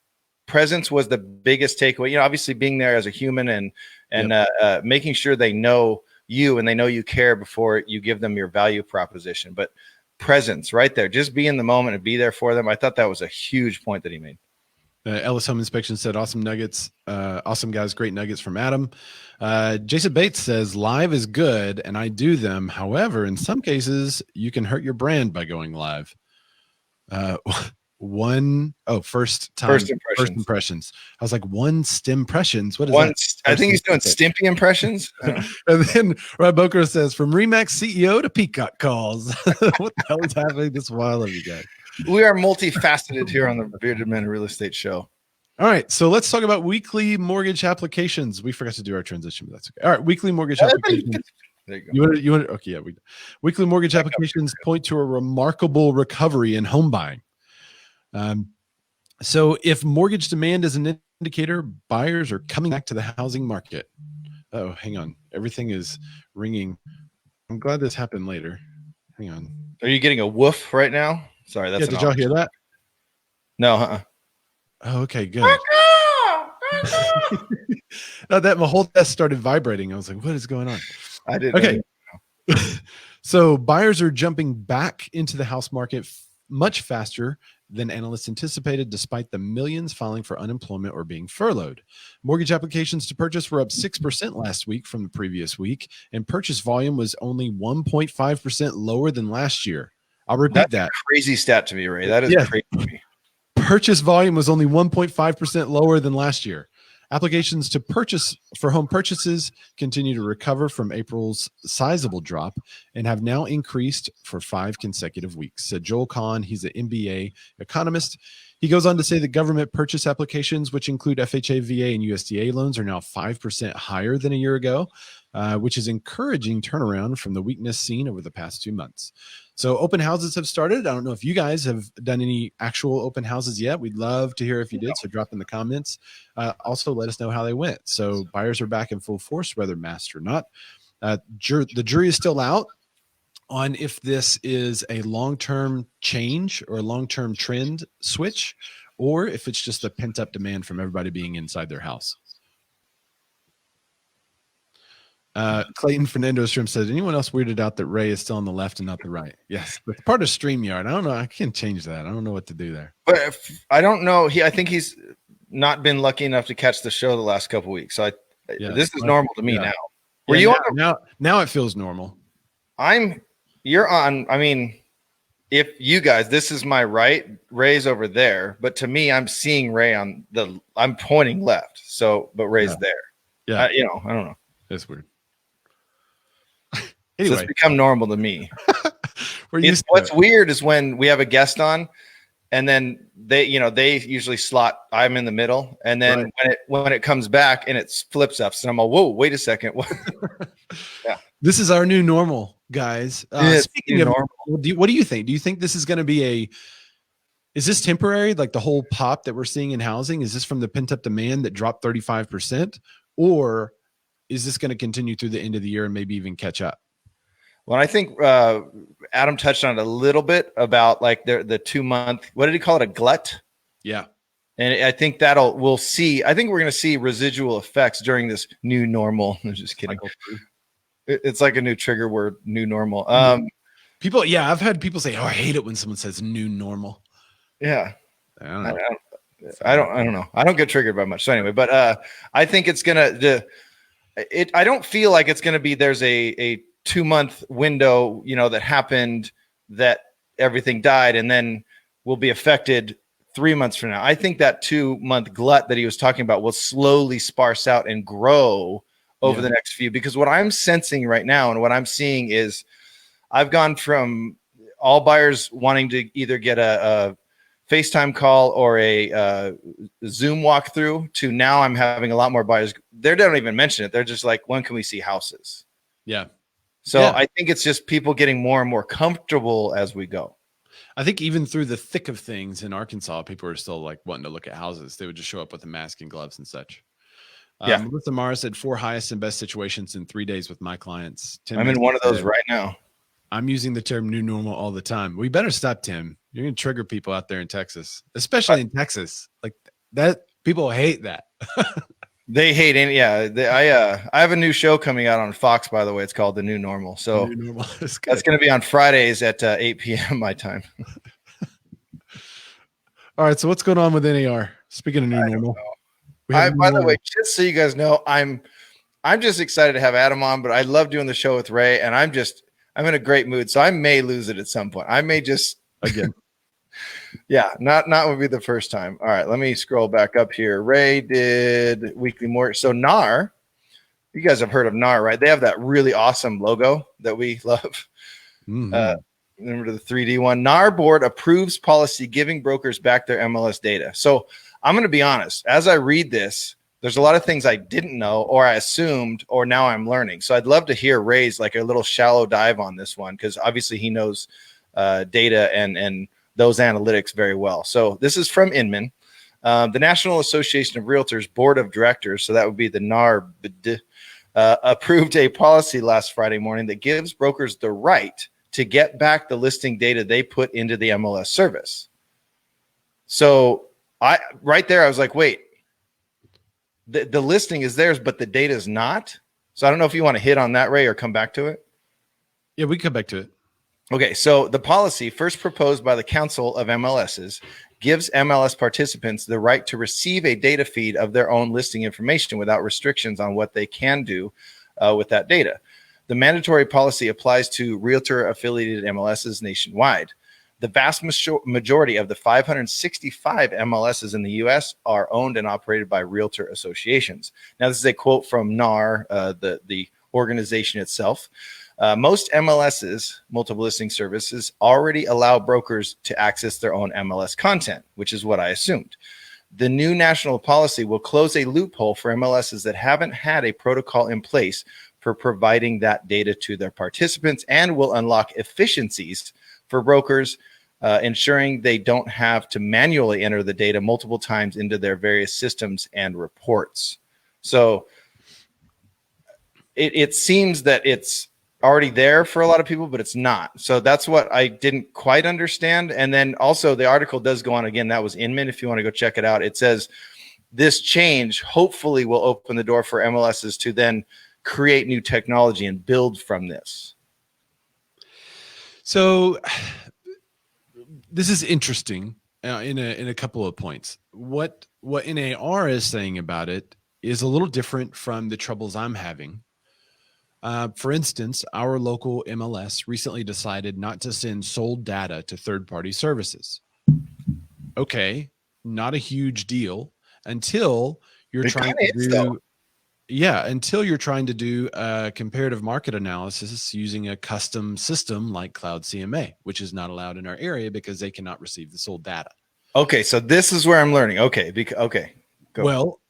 presence was the biggest takeaway. Obviously being there as a human and making sure they know you and they know you care before you give them your value proposition. But presence right there, just be in the moment and be there for them. I thought that was a huge point that he made. Ellis Home Inspection said, awesome nuggets. Awesome guys. Great nuggets from Adam. Jason Bates says, live is good and I do them. However, in some cases you can hurt your brand by going live. First impressions. I was like, one stimpressions. What is that? I think he's doing Stimpy impressions. And then Rob Boker says, from Remax CEO to Peacock calls. What the hell is happening this while of you guys? We are multifaceted here on the Bearded Men Real Estate Show. All right, so let's talk about weekly mortgage applications. We forgot to do our transition, but that's okay. All right, weekly mortgage applications. There you go. You want okay, yeah. Weekly mortgage applications point to a remarkable recovery in home buying. So if mortgage demand is an indicator, buyers are coming back to the housing market. Oh, hang on. Everything is ringing. I'm glad this happened later. Hang on. Are you getting a woof right now? Sorry, that's did y'all hear that? No, Oh, okay, good. No, that my whole desk started vibrating. I was like, what is going on? I didn't. Okay. So buyers are jumping back into the house market much faster than analysts anticipated, despite the millions filing for unemployment or being furloughed. Mortgage applications to purchase were up 6% last week from the previous week, and purchase volume was only 1.5% lower than last year. I'll repeat that. Crazy stat to me, Ray. That is crazy to me. Purchase volume was only 1.5% lower than last year. Applications to purchase for home purchases continue to recover from April's sizable drop and have now increased for 5 consecutive weeks, said Joel Kahn. He's an MBA economist. He goes on to say that government purchase applications, which include FHA, VA, and USDA loans, are now 5% higher than a year ago, which is encouraging turnaround from the weakness seen over the past 2 months. So open houses have started. I don't know if you guys have done any actual open houses yet. We'd love to hear if you did. So drop in the comments. Also, let us know how they went. So buyers are back in full force, whether masked or not. The jury is still out on if this is a long-term change or a long-term trend switch, or if it's just a pent-up demand from everybody being inside their house. Clayton Fernando Strim says, anyone else weirded out that Ray is still on the left and not the right? Yes, but part of StreamYard. I don't know. I can't change that. I don't know what to do there. But I don't know. I think he's not been lucky enough to catch the show the last couple of weeks. So this is normal to me now. Were you on? Now it feels normal. You're on. I mean, if you guys, this is my right, Ray's over there, but to me, I'm seeing Ray I'm pointing left. So, but Ray's there. Yeah. I don't know. That's weird. Anyway. So it's become normal to me. What's weird is when we have a guest on and then they usually slot, I'm in the middle. And then when it cocomes back and it flips up, so I'm like, whoa, wait a second. Yeah. This is our new normal, guys. Speaking of normal, what do you think? Do you think this is going to be is this temporary? Like the whole pop that we're seeing in housing, is this from the pent up demand that dropped 35%? Or is this going to continue through the end of the year and maybe even catch up? Well, I think Adam touched on it a little bit about like the 2 month, what did he call it? A glut? Yeah. And I think we'll see. I think we're going to see residual effects during this new normal. I'm just kidding. It's like a new trigger word, new normal. People, I've had people say, oh, I hate it when someone says new normal. Yeah. I don't know. I don't know. I don't get triggered by much. So anyway, but I think it's going to, I don't feel like it's going to be, there's a 2 month window, that happened that everything died and then will be affected 3 months from now. I think that 2 month glut that he was talking about will slowly sparse out and grow over the next few, because what I'm sensing right now and what I'm seeing is I've gone from all buyers wanting to either get a FaceTime call or a Zoom walkthrough to now I'm having a lot more buyers. They don't even mention it. They're just like, when can we see houses? Yeah. So I think it's just people getting more and more comfortable as we go. I think even through the thick of things in Arkansas, people are still like wanting to look at houses. They would just show up with a mask and gloves and such. Melissa Mara said 4 highest and best situations in 3 days with my clients. Tim, I'm in one of those right now. I'm using the term new normal all the time. We better stop, Tim. You're going to trigger people out there in Texas, especially in Texas. Like that People hate that. They hate any. Yeah, I have a new show coming out on Fox, by the way. It's called The New Normal. So New normal is good. that's going to be on Fridays at 8 p.m. my time. All right. So what's going on with NAR? Speaking of new normal, By the way, just so you guys know, I'm just excited to have Adam on, but I love doing the show with Ray, and I'm in a great mood. So I may lose it at some point. I may just again. Yeah, not would be the first time. All right, let me scroll back up here. Ray did weekly more. So NAR, you guys have heard of NAR, right? They have that really awesome logo that we love. Remember the 3D one? NAR board approves policy giving brokers back their MLS data. So I'm going to be honest. As I read this, there's a lot of things I didn't know, or I assumed, or now I'm learning. So I'd love to hear Ray's like a little shallow dive on this one, because obviously he knows data and those analytics very well. So this is from Inman, the National Association of Realtors Board of Directors. So that would be the NARBD, approved a policy last Friday morning that gives brokers the right to get back the listing data they put into the MLS service. So right there, I was like, wait, the listing is theirs, but the data is not. So I don't know if you want to hit on that, Ray, or come back to it. Yeah, we can come back to it. Okay, so the policy, first proposed by the Council of MLSs, gives MLS participants the right to receive a data feed of their own listing information without restrictions on what they can do with that data. The mandatory policy applies to realtor-affiliated MLSs nationwide. The vast majority of the 565 MLSs in the U.S. are owned and operated by realtor associations. Now, this is a quote from NAR, the organization itself. Most MLSs, multiple listing services, already allow brokers to access their own MLS content, which is what I assumed. The new national policy will close a loophole for MLSs that haven't had a protocol in place for providing that data to their participants, and will unlock efficiencies for brokers, ensuring they don't have to manually enter the data multiple times into their various systems and reports. So it seems that it's already there for a lot of people, but it's not. So that's what I didn't quite understand. And then also the article does go on again. That was Inman. If you want to go check it out, it says this change hopefully will open the door for MLSs to then create new technology and build from this. So this is interesting in a couple of points. What NAR is saying about it is a little different from the troubles I'm having. For instance, our local MLS recently decided not to send sold data to third-party services. Okay, not a huge deal until you're trying to do a comparative market analysis using a custom system like Cloud CMA, which is not allowed in our area because they cannot receive the sold data. Okay, so this is where I'm learning. Okay, go. Well,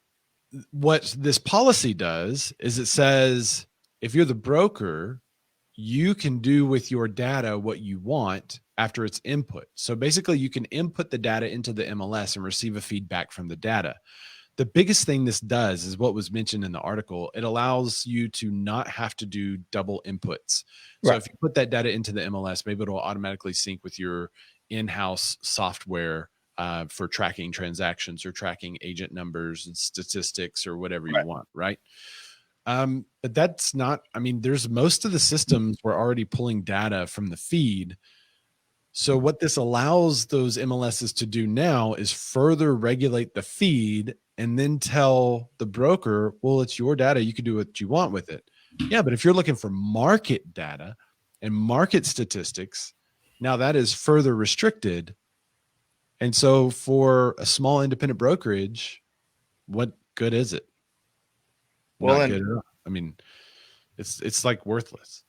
what this policy does is it says, if you're the broker, you can do with your data what you want after it's input. So basically, you can input the data into the MLS and receive a feedback from the data. The biggest thing this does is what was mentioned in the article. It allows you to not have to do double inputs. So if you put that data into the MLS, maybe it'll automatically sync with your in-house software for tracking transactions or tracking agent numbers and statistics or whatever you want, right? But that's not, there's most of the systems were already pulling data from the feed. So what this allows those MLSs to do now is further regulate the feed and then tell the broker, well, it's your data. You can do what you want with it. Yeah, but if you're looking for market data and market statistics, now that is further restricted. And so for a small independent brokerage, what good is it? Well, not good enough. It's like worthless.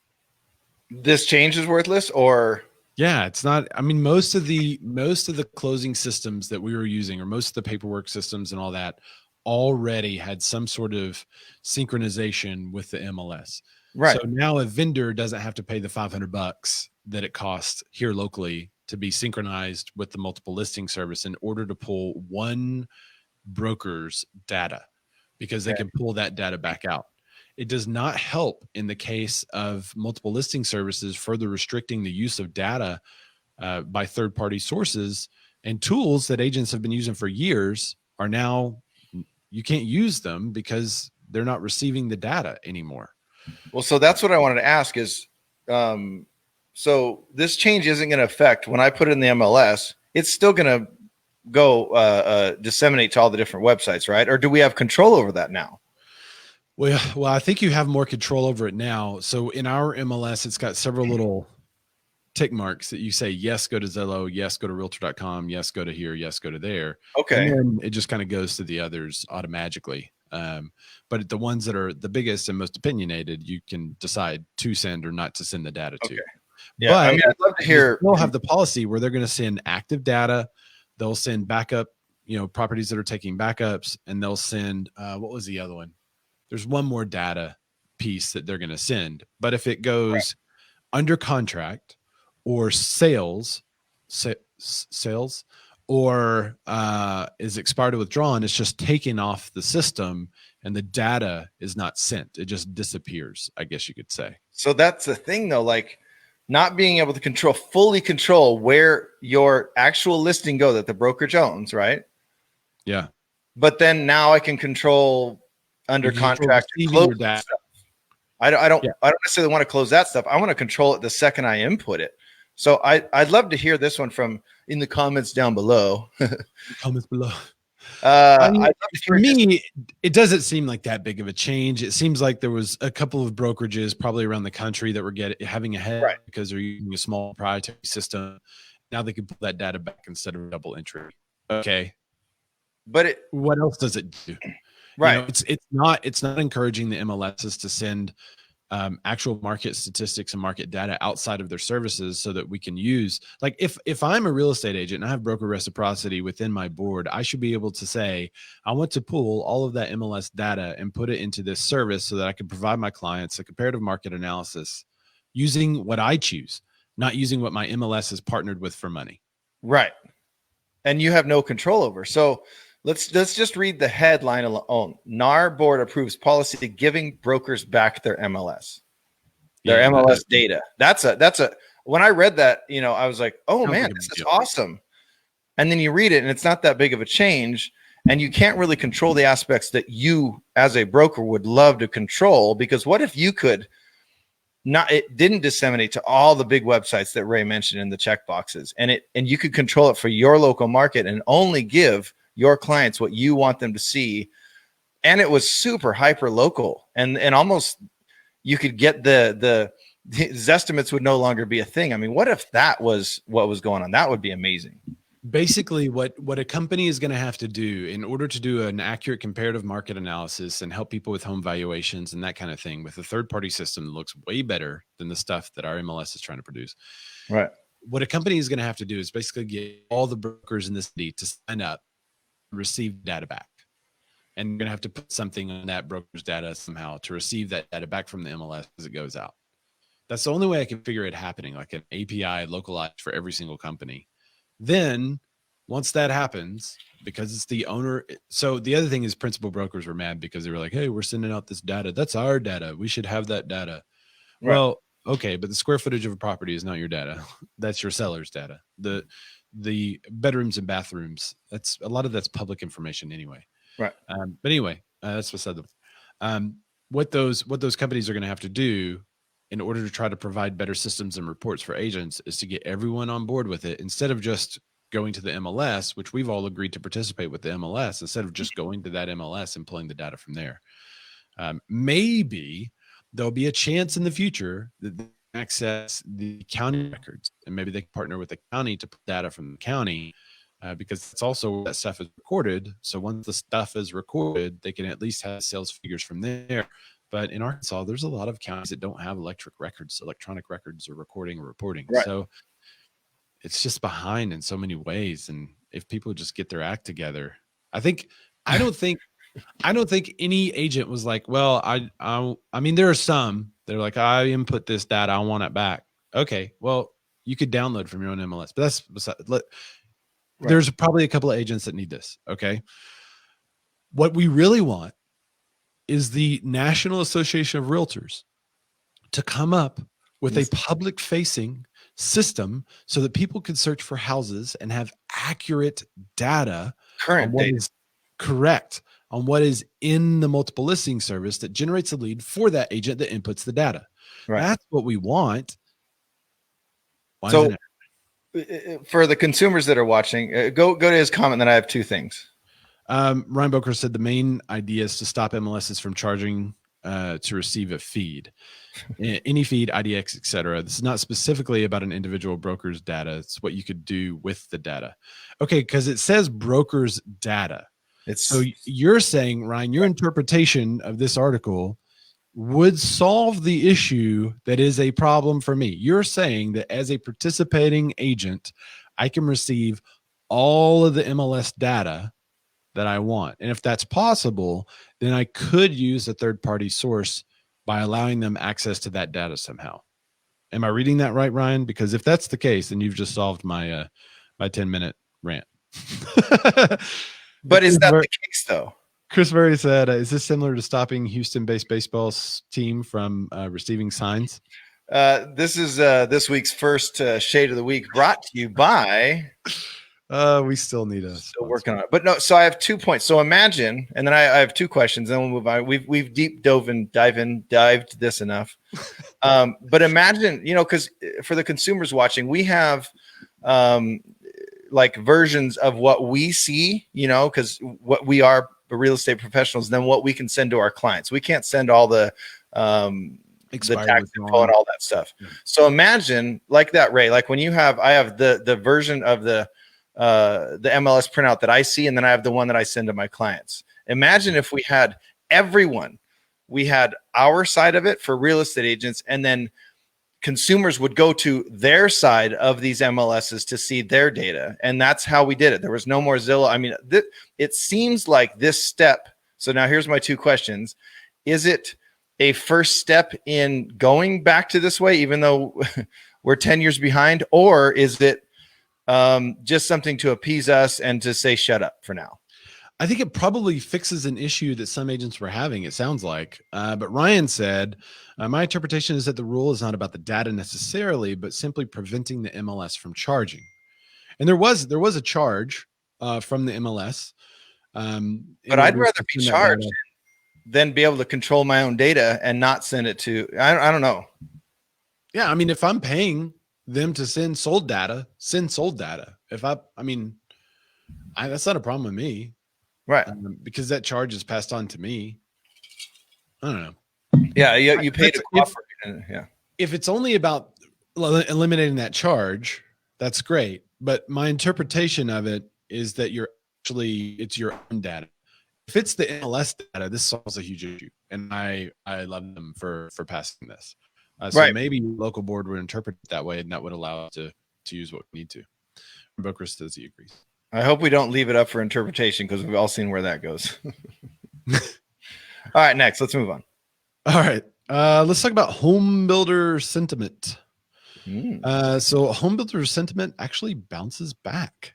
This change is worthless, or yeah, it's not. Most of the closing systems that we were using, or most of the paperwork systems and all that, already had some sort of synchronization with the MLS. Right. So now a vendor doesn't have to pay the $500 that it costs here locally to be synchronized with the multiple listing service in order to pull one broker's data, because they can pull that data back out. It does not help in the case of multiple listing services further restricting the use of data by third-party sources, and tools that agents have been using for years are now you can't use them because they're not receiving the data anymore. Well, so that's what I wanted to ask is, so this change isn't going to affect when I put it in the MLS, it's still going to go disseminate to all the different websites, right? Or do we have control over that now? Well, I think you have more control over it now. So in our MLS, it's got several little tick marks that you say, yes, go to Zillow, yes, go to realtor.com, yes, go to here, yes, go to there. Okay. And then it just kind of goes to the others automatically. But the ones that are the biggest and most opinionated, you can decide to send or not to send the data to. Okay. Yeah, but I mean, I'd love to hear. They'll have the policy where they're going to send active data. They'll send backup, properties that are taking backups, and they'll send, what was the other one? There's one more data piece that they're going to send. But if it goes under contract or sales, or is expired or withdrawn, it's just taken off the system and the data is not sent. It just disappears, I guess you could say. So that's the thing though, like not being able to fully control where your actual listing go that the brokerage owns, right? Yeah. But then now I can control under contract to close stuff. I don't necessarily want to close that stuff. I want to control it the second I input it. So I'd love to hear this one from in the comments down below. Comments below. For me, it doesn't seem like that big of a change. It seems like there was a couple of brokerages probably around the country that were having a head because they're using a small proprietary system. Now they can pull that data back instead of double entry. Okay. But what else does it do? Right. It's not encouraging the MLSs to send actual market statistics and market data outside of their services so that we can use, like if I'm a real estate agent and I have broker reciprocity within my board, I should be able to say, I want to pull all of that MLS data and put it into this service so that I can provide my clients a comparative market analysis using what I choose, not using what my MLS is partnered with for money. Right. And you have no control over. So let's just read the headline alone. NAR board approves policy giving brokers back their MLS, MLS data. That's a, when I read that, I was like, oh man, this is awesome. And then you read it and it's not that big of a change, and you can't really control the aspects that you as a broker would love to control, because what if you could it didn't disseminate to all the big websites that Ray mentioned in the check boxes, and you could control it for your local market and only give your clients what you want them to see. And it was super hyper local, and almost you could get the estimates would no longer be a thing. I mean, what if that was what was going on? That would be amazing. Basically what a company is going to have to do in order to do an accurate comparative market analysis and help people with home valuations and that kind of thing with a third-party system that looks way better than the stuff that our MLS is trying to produce. Right. What a company is going to have to do is basically get all the brokers in the city to sign up, receive data back. And you're going to have to put something on that broker's data somehow to receive that data back from the MLS as it goes out. That's the only way I can figure it happening, like an API localized for every single company. Then once that happens, because it's the owner. So the other thing is principal brokers were mad because they were like, hey, we're sending out this data. That's our data. We should have that data. Right. Well, okay, but the square footage of a property is not your data. That's your seller's data. The bedrooms and bathrooms, that's a lot of that's public information anyway. Right. But anyway, that's what's said. What those companies are going to have to do in order to try to provide better systems and reports for agents is to get everyone on board with it, instead of just going to the MLS, which we've all agreed to participate with the MLS, instead of just going to that MLS and pulling the data from there. Maybe there'll be a chance in the future that they access the county records, and maybe they can partner with the county to pull data from the county, because it's also where that stuff is recorded. So once the stuff is recorded, they can at least have sales figures from there. But in Arkansas, there's a lot of counties that don't have electronic records or recording or reporting. Right. So it's just behind in so many ways. And if people just get their act together, I don't think any agent was like, well, I mean, there are some, they're like, I input this data, I want it back. Okay, well, you could download from your own MLS, but that's beside, there's probably a couple of agents that need this. Okay. What we really want is the National Association of Realtors to come up with a public facing system so that people can search for houses and have accurate data, current data, is correct on what is in the multiple listing service that generates a lead for that agent that inputs the data. Right. That's what we want. Why So isn't it? for the consumers that are watching, go to his comment. Then I have two things. Ryan Boker said the main idea is to stop MLSs from charging to receive a feed, any feed, IDX, etc. This is not specifically about an individual broker's data. It's what you could do with the data. Okay, because it says broker's data. So you're saying, Ryan, your interpretation of this article would solve the issue that is a problem for me. You're saying that as a participating agent, I can receive all of the MLS data that I want. And if that's possible, then I could use a third-party source by allowing them access to that data somehow. Am I reading that right, Ryan? Because if that's the case, then you've just solved my my 10-minute rant. But is that the case, though? Chris Murray said, is this similar to stopping Houston-based baseball team from receiving signs? This is this week's first Shade of the Week, brought to you by... We still need a still working on it. But no, so I have 2 points. So imagine, and then I have two questions, then we'll move on. We've deep dived this enough. But imagine, because for the consumers watching, we have like versions of what we see, because what we are real estate professionals, then what we can send to our clients. We can't send all the tax info and all that stuff. Yeah. So imagine like that, Ray, like when I have the version of the MLS printout that I see, and then I have the one that I send to my clients. Imagine if we had we had our side of it for real estate agents, and then consumers would go to their side of these MLSs to see their data. And that's how we did it. There was no more Zillow. I mean, it seems like this step. So now here's my two questions. Is it a first step in going back to this way, even though we're 10 years behind, or is it just something to appease us and to say, shut up for now? I think it probably fixes an issue that some agents were having, it sounds like. But Ryan said, my interpretation is that the rule is not about the data necessarily, but simply preventing the MLS from charging. And there was a charge from the MLS. But I'd rather be charged than be able to control my own data and not send it to, I don't know. Yeah, I mean, if I'm paying them to send sold data, send sold data. If that's not a problem with me. Right. Because that charge is passed on to me. I don't know. Yeah. You pay to cooperate. Yeah. If it's only about eliminating that charge, that's great. But my interpretation of it is that it's your own data. If it's the MLS data, this solves a huge issue. And I love them for passing this. So right. Maybe local board would interpret it that way, and that would allow us to use what we need to. Booker says he agrees. I hope we don't leave it up for interpretation, because we've all seen where that goes. All right, next, let's move on. All right, let's talk about Homebuilder sentiment. So Homebuilder sentiment actually bounces back.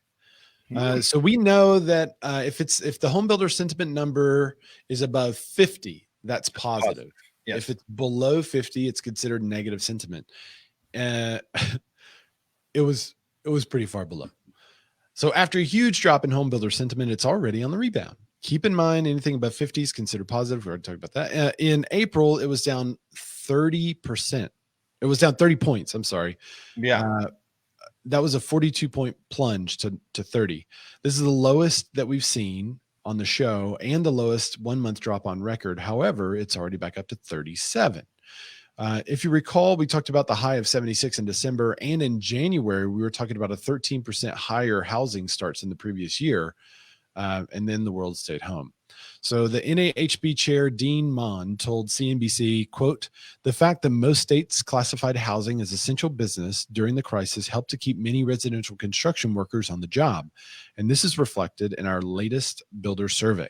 So we know that if the Homebuilder sentiment number is above 50, that's positive. Yes. If it's below 50, it's considered negative sentiment. It was pretty far below. So after a huge drop in home builder sentiment, it's already on the rebound. Keep in mind, anything above 50 is considered positive. We're going to talk about that. In April, it was down 30%. It was down 30 points. I'm sorry. Yeah. That was a 42-point plunge to 30. This is the lowest that we've seen on the show and the lowest 1 month drop on record. However, it's already back up to 37. If you recall, we talked about the high of 76 in December, and in January, we were talking about a 13% higher housing starts in the previous year. And then the world stayed home. So the NAHB chair, Dean Mon, told CNBC, quote, "The fact that most states classified housing as essential business during the crisis helped to keep many residential construction workers on the job. And this is reflected in our latest builder survey.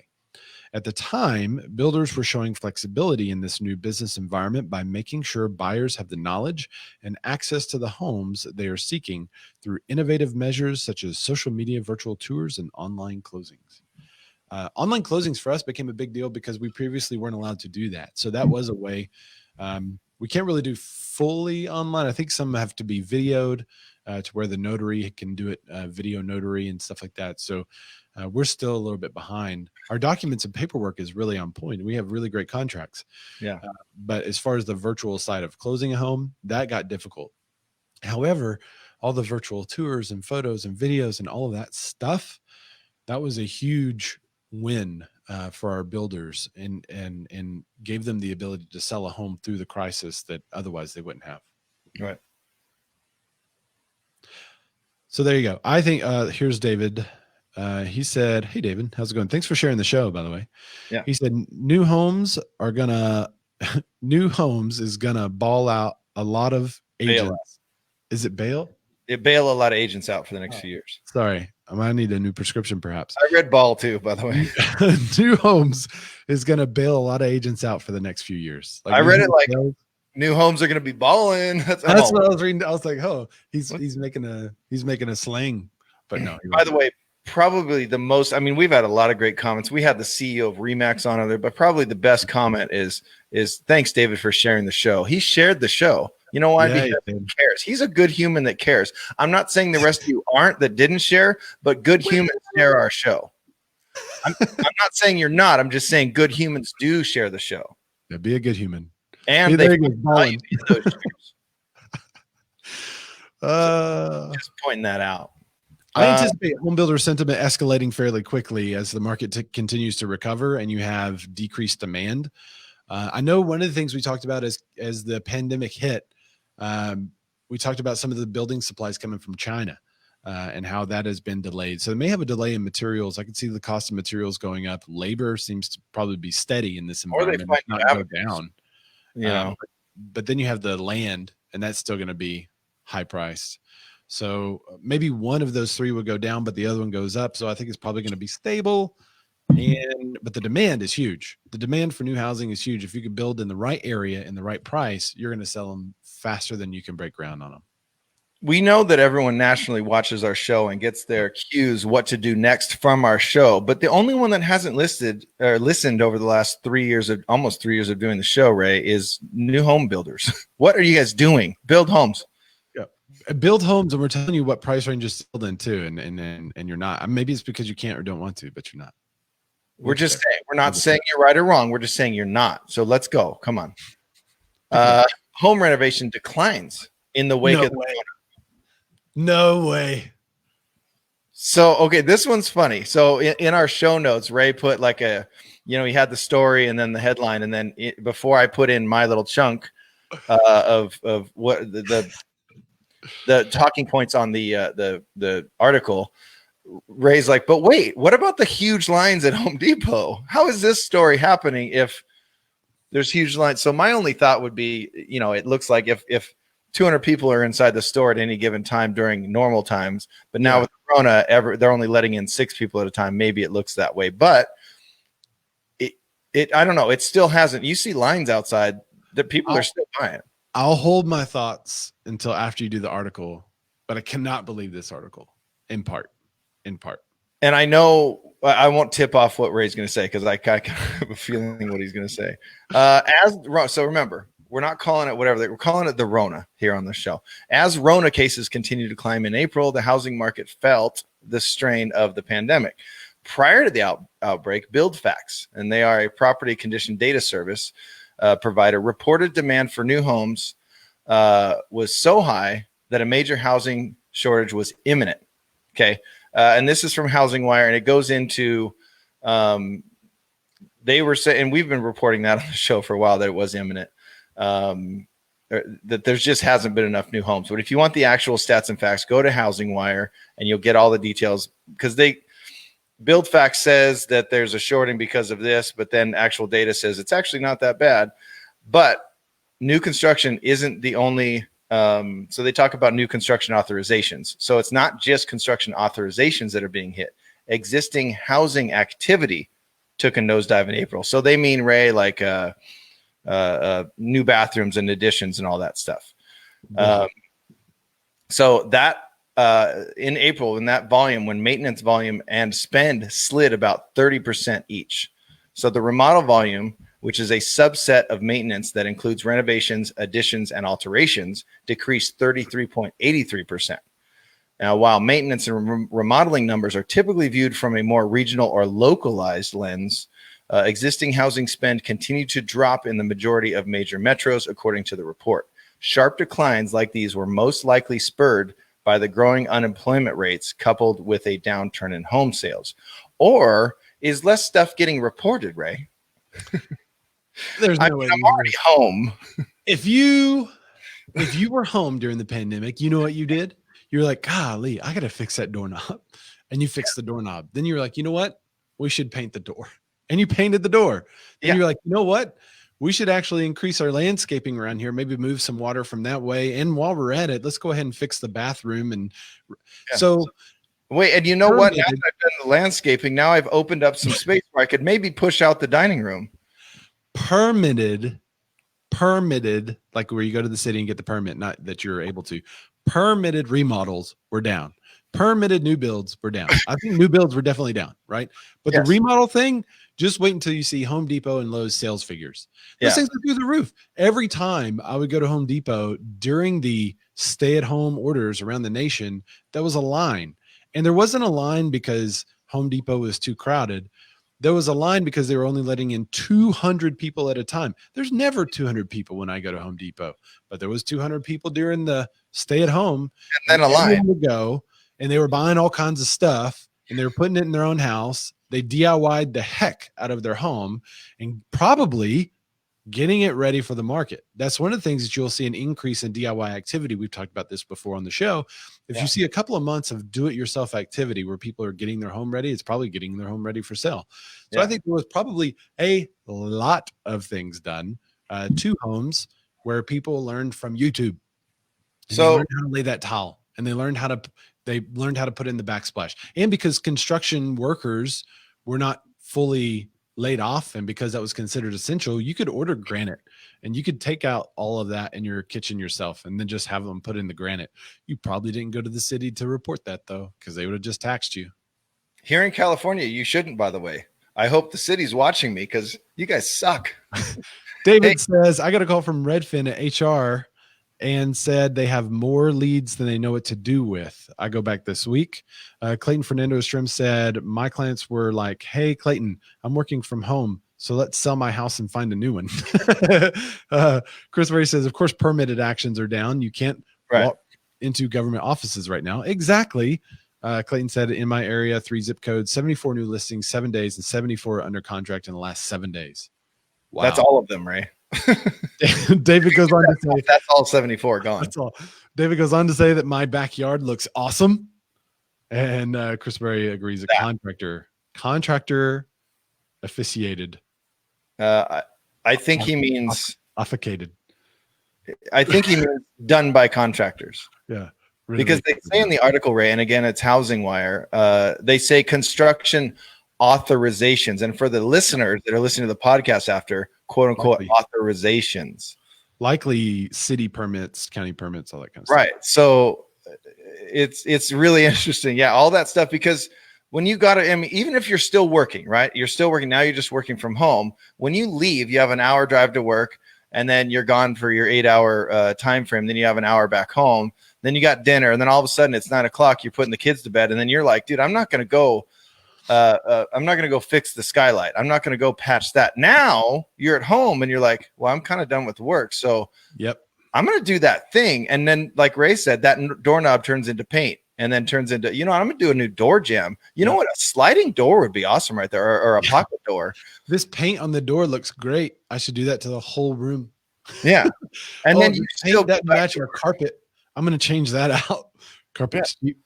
At the time, builders were showing flexibility in this new business environment by making sure buyers have the knowledge and access to the homes they are seeking through innovative measures such as social media, virtual tours, and online closings." Online closings for us became a big deal because we previously weren't allowed to do that. So that was a way we can't really do fully online. I think some have to be videoed to where the notary can do it, video notary and stuff like that. So we're still a little bit behind. Our documents and paperwork is really on point. We have really great contracts. Yeah. But as far as the virtual side of closing a home, that got difficult. However, all the virtual tours and photos and videos and all of that stuff, that was a huge win for our builders and gave them the ability to sell a home through the crisis that otherwise they wouldn't have. Right. So there you go. I think here's David. He said, "Hey David, how's it going? Thanks for sharing the show, by the way." Yeah. He said, new homes is gonna ball out a lot of agents. Is it bail? It bail a lot of agents out for the next few years. Sorry, I might need a new prescription, perhaps. I read ball too, by the way. New homes is going to bail a lot of agents out for the next few years. I read it like new homes are going to be balling. That's what I was reading. I was like, oh, he's making a slang, but no. By the way, probably the most. I mean, we've had a lot of great comments. We had the CEO of Remax on there, but probably the best comment is thanks, David, for sharing the show. He shared the show. You know why? Because he cares. He's a good human that cares. I'm not saying the rest of you aren't that didn't share, but good humans share our show. I'm not saying you're not. I'm just saying good humans do share the show. Yeah, be a good human. And they value those just pointing that out. I anticipate home builder sentiment escalating fairly quickly as the market continues to recover and you have decreased demand. I know one of the things we talked about as the pandemic hit, we talked about some of the building supplies coming from China and how that has been delayed. So they may have a delay in materials. I can see the cost of materials going up. Labor seems to probably be steady in this environment, not go down. Yeah, but then you have the land, and that's still going to be high priced. So maybe one of those three would go down, but the other one goes up. So I think it's probably going to be stable. But the demand is huge. The demand for new housing is huge. If you could build in the right area in the right price, you're going to sell them faster than you can break ground on them. We know that everyone nationally watches our show and gets their cues what to do next from our show. But the only one that hasn't listened over the last 3 years of almost 3 years of doing the show, Ray, is new home builders. What are you guys doing? Build homes. Yeah. Build homes, and we're telling you what price range is sold in too, and you're not. Maybe it's because you can't or don't want to, but you're not. We're just saying, we're not saying you're right or wrong. We're just saying you're not. So let's go. Come on. Home renovation declines in the wake of the corona. No way. So, okay, this one's funny. So in our show notes, Ray put like he had the story and then the headline. And then before I put in my little chunk of what the talking points on the article, Ray's like, but wait, what about the huge lines at Home Depot? How is this story happening if there's huge lines? So my only thought would be, it looks like if 200 people are inside the store at any given time during normal times, but now with Corona, they're only letting in 6 people at a time. Maybe it looks that way, but I don't know. It still hasn't. You see lines outside that people are still buying. I'll hold my thoughts until after you do the article, but I cannot believe this article in part. And I know I won't tip off what Ray's going to say because I kind of have a feeling what he's going to say. So remember, we're not calling it whatever. We're calling it the Rona here on the show. As Rona cases continue to climb in April, the housing market felt the strain of the pandemic. Prior to the outbreak, BuildFacts, and they are a property condition data service provider, reported demand for new homes was so high that a major housing shortage was imminent. Okay. And this is from Housing Wire, and it goes into they were saying, and we've been reporting that on the show for a while, that it was imminent, that there's just hasn't been enough new homes. But if you want the actual stats and facts, go to Housing Wire and you'll get all the details, because BuildFacts says that there's a shorting because of this, but then actual data says it's actually not that bad. But new construction isn't the only. So they talk about new construction authorizations. So it's not just construction authorizations that are being hit. Existing housing activity took a nosedive in April. So they mean, Ray, like new bathrooms and additions and all that stuff. So that in April, in that volume, when maintenance volume and spend slid about 30% each. So the remodel volume which is a subset of maintenance that includes renovations, additions, and alterations, decreased 33.83%. Now, while maintenance and remodeling numbers are typically viewed from a more regional or localized lens, existing housing spend continued to drop in the majority of major metros, according to the report. Sharp declines like these were most likely spurred by the growing unemployment rates coupled with a downturn in home sales. Or is less stuff getting reported, Ray? There's no way. I'm already home. If you were home during the pandemic, you know what you did? You're like, golly, I got to fix that doorknob. And you fix the doorknob. Then you're like, you know what? We should paint the door. And you painted the door. Then you're like, you know what? We should actually increase our landscaping around here. Maybe move some water from that way. And while we're at it, let's go ahead and fix the bathroom. And so wait, and you know what? Now that I've done the landscaping, now I've opened up some space where I could maybe push out the dining room. Permitted, like where you go to the city and get the permit, not that you're able to. Permitted remodels were down. Permitted new builds were down. I think new builds were definitely down, right? But the remodel thing, just wait until you see Home Depot and Lowe's sales figures. Those things are through the roof. Every time I would go to Home Depot during the stay-at-home orders around the nation, there was a line. And there wasn't a line because Home Depot was too crowded. There was a line because they were only letting in 200 people at a time. There's never 200 people when I go to Home Depot, but there was 200 people during the stay at home. And then a line would go, and they were buying all kinds of stuff, and they were putting it in their own house. They DIY'd the heck out of their home and probably getting it ready for the market. That's one of the things that you'll see an increase in DIY activity. We've talked about this before on the show. If you see a couple of months of do-it-yourself activity where people are getting their home ready, it's probably getting their home ready for sale. So I think there was probably a lot of things done to homes where people learned from YouTube. So they learned how to lay that tile, and they learned how to put in the backsplash. And because construction workers were not fully laid off, and because that was considered essential, you could order granite and you could take out all of that in your kitchen yourself and then just have them put in the granite. You probably didn't go to the city to report that though, because they would have just taxed you. Here in California, you shouldn't, by the way. I hope the city's watching me because you guys suck. David says, I got a call from Redfin at HR and said they have more leads than they know what to do with. I go back this week. Clayton Fernando Strim said, my clients were like, hey, Clayton, I'm working from home, so let's sell my house and find a new one. Chris Berry says, of course, permitted actions are down. You can't walk into government offices right now. Exactly. Clayton said, in my area, 3 zip codes, 74 new listings, 7 days, and 74 under contract in the last 7 days. Wow. That's all of them, Ray. David goes on to say that's all 74 gone. That's all. David goes on to say that my backyard looks awesome, and Chris Berry agrees. Contractor officiated. I think he means officiated. I think he means done by contractors. Yeah, because they say in the article, Ray, and again, it's Housing Wire. They say construction authorizations, and for the listeners that are listening to the podcast after, quote unquote, authorizations, likely city permits, county permits, all that kind of stuff. Right. So it's really interesting. Yeah. All that stuff, because when you got to, I mean, even if you're still working, right? You're still working. Now you're just working from home. When you leave, you have an hour drive to work, and then you're gone for your 8-hour time frame. Then you have an hour back home. Then you got dinner. And then all of a sudden it's 9 o'clock. You're putting the kids to bed. And then you're like, dude, I'm not going to go fix the skylight. I'm not going to go patch that. Now you're at home and you're like, well, I'm kind of done with work. So I'm going to do that thing. And then, like Ray said, that doorknob turns into paint, and then turns into, I'm going to do a new door jamb. You know what? A sliding door would be awesome right there, or a pocket door. This paint on the door looks great. I should do that to the whole room. Yeah. And then you still that match our carpet. I'm going to change that out. Carpet's cheap.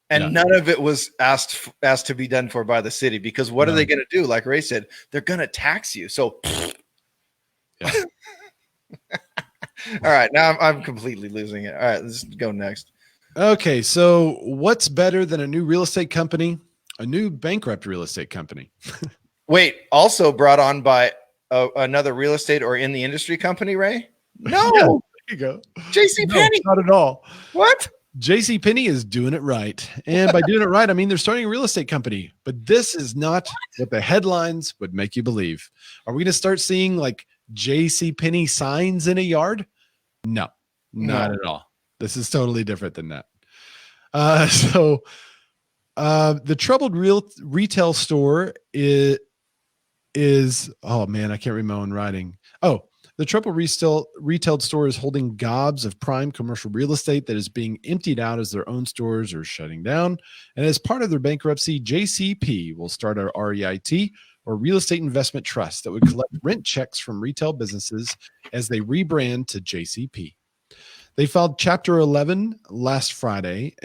And none of it was asked to be done for by the city, because what are they going to do? Like Ray said, they're going to tax you. So, all right, now I'm completely losing it. All right, let's go next. Okay, so what's better than a new real estate company? A new bankrupt real estate company. Wait, also brought on by another real estate or in the industry company, Ray? No. Yeah, there you go. JC Penney. Not at all. What? JC Penney is doing it right. And by doing it right, I mean they're starting a real estate company. But this is not what the headlines would make you believe. Are we going to start seeing like JC Penney signs in a yard? No, not at all. This is totally different than that. The troubled retail store is oh man, I can't read my own writing. Oh, the troubled retail store is holding gobs of prime commercial real estate that is being emptied out as their own stores are shutting down. And as part of their bankruptcy, JCP will start a REIT, or real estate investment trust, that would collect rent checks from retail businesses as they rebrand to JCP. They filed Chapter 11 last Friday.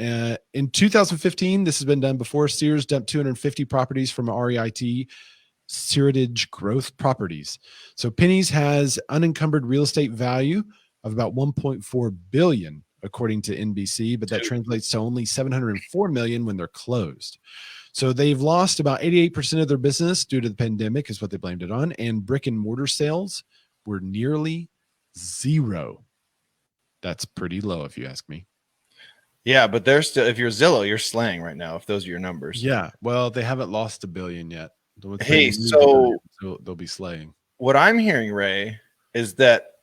In 2015, this has been done before. Sears dumped 250 properties from REIT, Seritage Growth Properties. So Penney's has unencumbered real estate value of about $1.4 billion, according to NBC, but that translates to only $704 million when they're closed. So they've lost about 88% of their business due to the pandemic, is what they blamed it on, and brick and mortar sales were nearly zero. That's pretty low, if you ask me. Yeah, but they're still, if you're Zillow, you're slaying right now, if those are your numbers. Yeah, well, they haven't lost $1 billion yet. Hey, so they'll be slaying. What I'm hearing, Ray, is that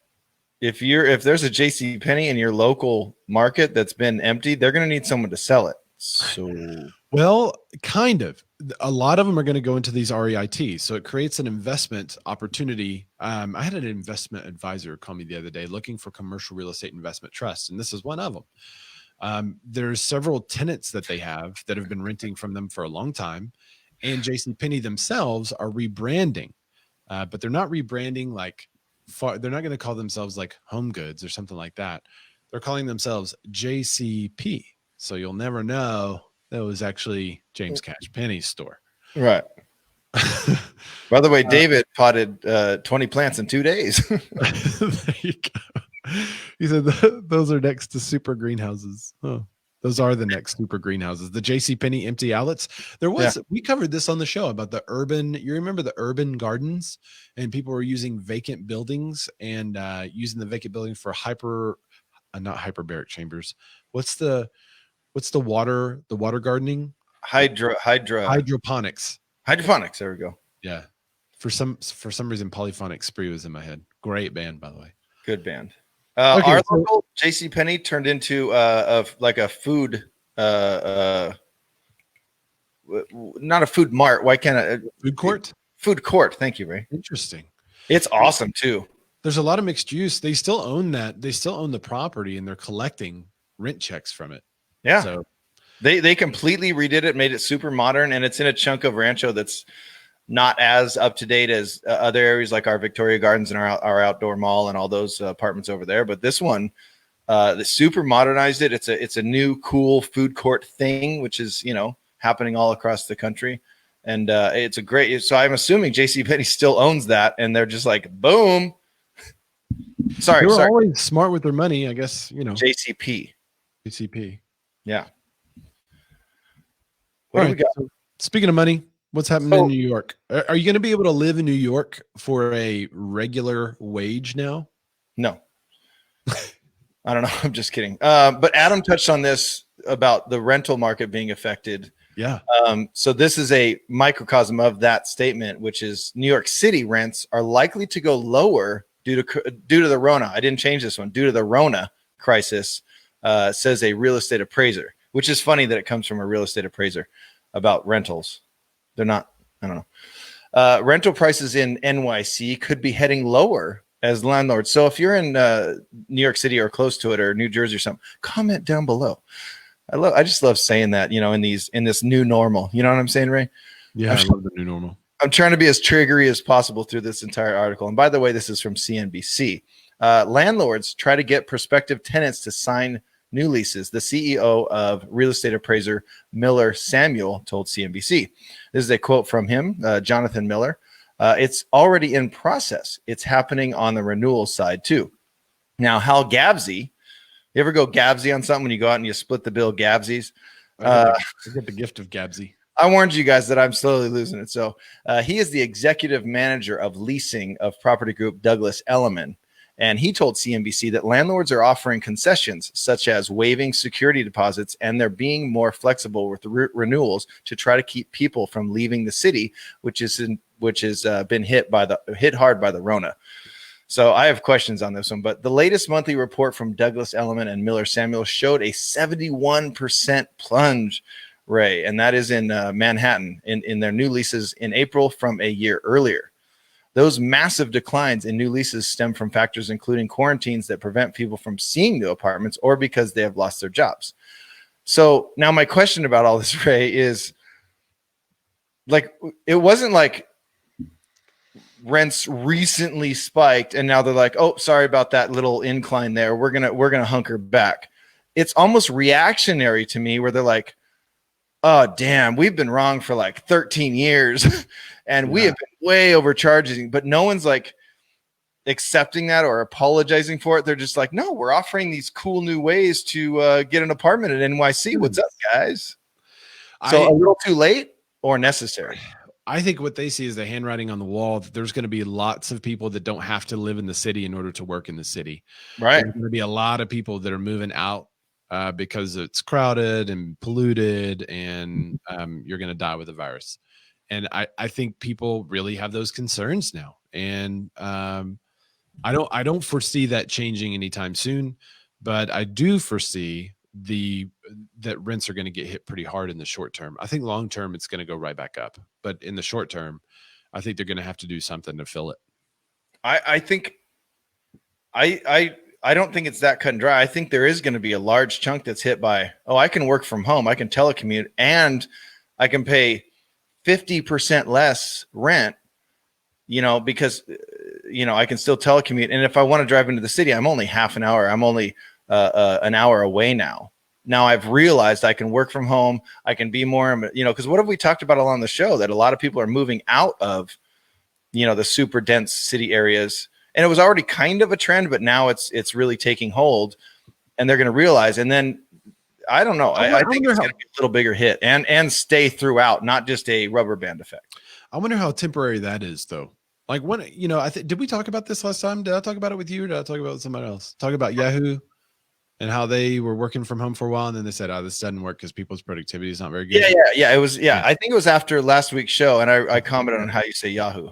if there's a JC Penney in your local market that's been empty, they're going to need someone to sell it. So, well, kind of. A lot of them are going to go into these REITs, so it creates an investment opportunity. I had an investment advisor call me the other day looking for commercial real estate investment trusts, and this is one of them. There's several tenants that they have that have been renting from them for a long time, and JCPenney themselves are rebranding, but they're not rebranding like they're not going to call themselves like Home Goods or something like that. They're calling themselves JCP. So you'll never know that was actually James Cash Penney's store. Right. By the way, David potted 20 plants in 2 days. There you go. He said those are next to super greenhouses. Oh, those are the next super greenhouses. The JCPenney empty outlets. We covered this on the show about the urban. You remember the urban gardens, and people were using vacant buildings and using the vacant building for not hyperbaric chambers. What's the water gardening? Hydroponics. Hydroponics. There we go. Yeah. For some reason, Polyphonic Spree was in my head. Great band, by the way. Good band. Our local JCPenney turned into like a food, not a food mart. Why can't I? Food court? Food court. Thank you, Ray. Interesting. It's awesome too. There's a lot of mixed use. They still own that. They still own the property, and they're collecting rent checks from it. Yeah. So they completely redid it, made it super modern, and it's in a chunk of Rancho that's not as up to date as other areas like our Victoria Gardens and our outdoor mall and all those apartments over there. But this one, the super modernized it. It's a new cool food court thing, which is happening all across the country, and it's a great. So I'm assuming JCPenney still owns that, and they're just like boom. Sorry, they're always smart with their money, I guess. JCP. Yeah. What do we got? So, speaking of money, what's happening in New York? Are you going to be able to live in New York for a regular wage now? No. I don't know. I'm just kidding. But Adam touched on this about the rental market being affected. Yeah. So this is a microcosm of that statement, which is New York City rents are likely to go lower due to the Rona. I didn't change this one. Due to the Rona crisis, says a real estate appraiser, which is funny that it comes from a real estate appraiser about rentals. They're not, I don't know. Rental prices in NYC could be heading lower as landlords. So if you're in New York City or close to it, or New Jersey or something, comment down below. I just love saying that, in this new normal. You know what I'm saying, Ray? Yeah, I love the new normal. I'm trying to be as triggery as possible through this entire article. And by the way, this is from CNBC. Landlords try to get prospective tenants to sign new leases. The CEO of real estate appraiser Miller Samuel told CNBC. This is a quote from him, Jonathan Miller. It's already in process. It's happening on the renewal side too. Now, Hal Gabsy, you ever go Gabsy on something when you go out and you split the bill Gabsies? I get the gift of Gabsy. I warned you guys that I'm slowly losing it. So he is the executive manager of leasing of property group Douglas Elliman. And he told CNBC that landlords are offering concessions such as waiving security deposits, and they're being more flexible with the renewals to try to keep people from leaving the city, which has been hit hard by the Rona. So I have questions on this one, but the latest monthly report from Douglas Elliman and Miller Samuel showed a 71% plunge, Ray, and that is in Manhattan in their new leases in April from a year earlier. Those massive declines in new leases stem from factors including quarantines that prevent people from seeing new apartments or because they have lost their jobs. So now my question about all this, Ray, is like, it wasn't like rents recently spiked and now they're like, oh, sorry about that little incline there. We're gonna hunker back. It's almost reactionary to me where they're like, oh, damn, we've been wrong for like 13 years and we have been way overcharging, but no one's like accepting that or apologizing for it. They're just like, no, we're offering these cool new ways to get an apartment at NYC. What's up, guys? So a little too late or necessary? I think what they see is the handwriting on the wall that there's going to be lots of people that don't have to live in the city in order to work in the city. Right. There's going to be a lot of people that are moving out because it's crowded and polluted, and you're going to die with the virus. And I think people really have those concerns now. And I don't foresee that changing anytime soon, but I do foresee that rents are going to get hit pretty hard in the short term. I think long term it's going to go right back up, but in the short term, I think they're going to have to do something to fill it. I think I don't think it's that cut and dry. I think there is going to be a large chunk that's hit by, oh, I can work from home, I can telecommute, and I can pay 50% less rent, because I can still telecommute. And if I want to drive into the city, I'm only half an hour. I'm only an hour away now. Now I've realized I can work from home. I can be more, because what have we talked about along the show? That a lot of people are moving out of, the super dense city areas. And it was already kind of a trend, but now it's really taking hold, and they're going to realize. And then I don't know. I think it's going to be a little bigger hit and stay throughout, not just a rubber band effect. I wonder how temporary that is, though. Like when, did we talk about this last time? Did I talk about it with you? Or did I talk about it with somebody else? Talk about Yahoo and how they were working from home for a while, and then they said, "Oh, this doesn't work because people's productivity is not very good." Yeah. It was. Yeah, I think it was after last week's show, and I commented on how you say Yahoo.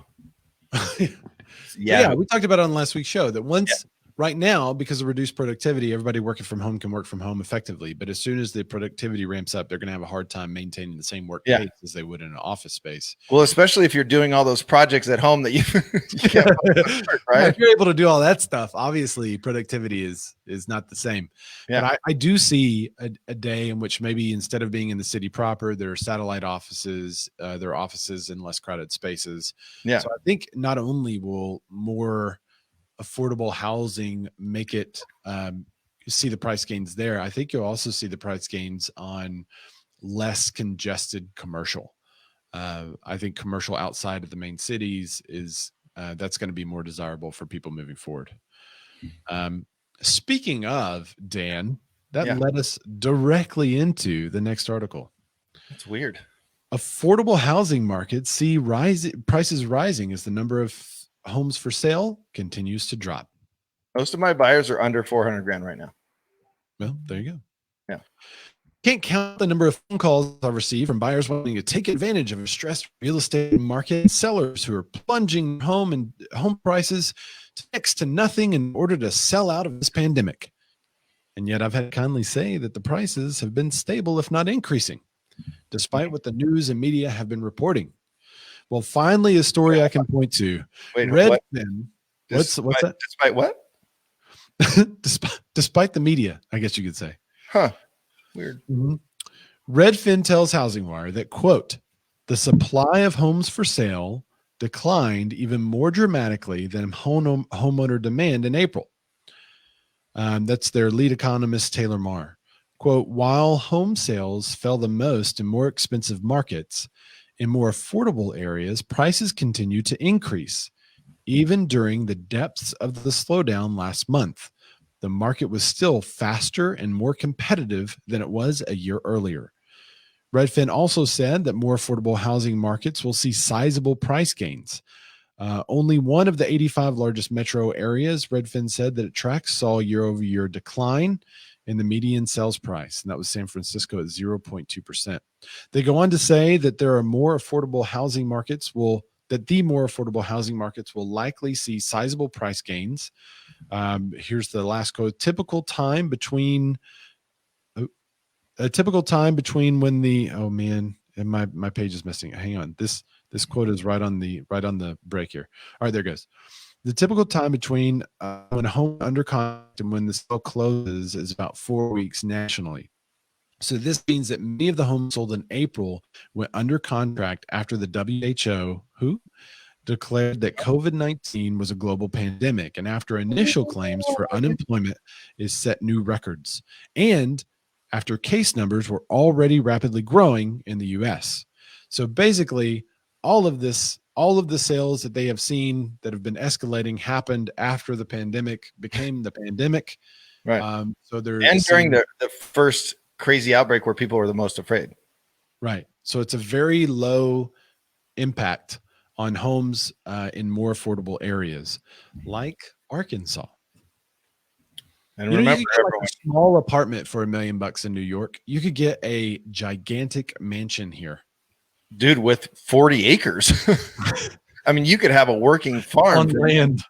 Yeah, we talked about it on last week's show that once right now, because of reduced productivity, everybody working from home can work from home effectively. But as soon as the productivity ramps up, they're going to have a hard time maintaining the same work pace as they would in an office space. Well, especially if you're doing all those projects at home that you right? If you're able to do all that stuff, obviously productivity is not the same. Yeah. But I do see a day in which maybe instead of being in the city proper, there are satellite offices, there are offices in less crowded spaces. Yeah. So I think not only will more affordable housing make it see the price gains there, I think you'll also see the price gains on less congested commercial. I think commercial outside of the main cities is that's going to be more desirable for people moving forward. Speaking of, Dan, that led us directly into the next article. It's weird. Affordable housing markets see prices rising as the number of homes for sale continues to drop. Most of my buyers are under 400 grand right now. Well, there you go. Yeah. Can't count the number of phone calls I've received from buyers wanting to take advantage of a stressed real estate market, and sellers who are plunging home prices to next to nothing in order to sell out of this pandemic. And yet I've had to kindly say that the prices have been stable, if not increasing, despite what the news and media have been reporting. Well, finally, a story I can point to. Wait, Redfin. What's that? Despite what? Despite the media, I guess you could say. Huh. Weird. Mm-hmm. Redfin tells Housing Wire that, quote, the supply of homes for sale declined even more dramatically than homeowner demand in April. That's their lead economist, Taylor Marr. Quote, while home sales fell the most in more expensive markets, in more affordable areas, prices continue to increase. Even during the depths of the slowdown last month, the market was still faster and more competitive than it was a year earlier. Redfin also said that more affordable housing markets will see sizable price gains. Only one of the 85 largest metro areas, Redfin said that it tracks, saw year-over-year decline in the median sales price, and that was San Francisco at 0.2%. They go on to say that the more affordable housing markets will likely see sizable price gains. Here's the last quote: a typical time between when the and my page is missing. Hang on, this quote is right on the break here. All right, there it goes. The typical time between when a home under contract and when the sale closes is about 4 weeks nationally. So this means that many of the homes sold in April went under contract after the WHO declared that COVID-19 was a global pandemic, and after initial claims for unemployment is set new records, and after case numbers were already rapidly growing in the US. So basically, all of the sales that they have seen that have been escalating happened after the pandemic became the pandemic. Right. So they're during the first crazy outbreak where people were the most afraid. Right. So it's a very low impact on homes in more affordable areas like Arkansas. And you remember, could get like a small apartment for $1 million in New York. You could get a gigantic mansion here, dude, with 40 acres. I mean, you could have a working farm on land.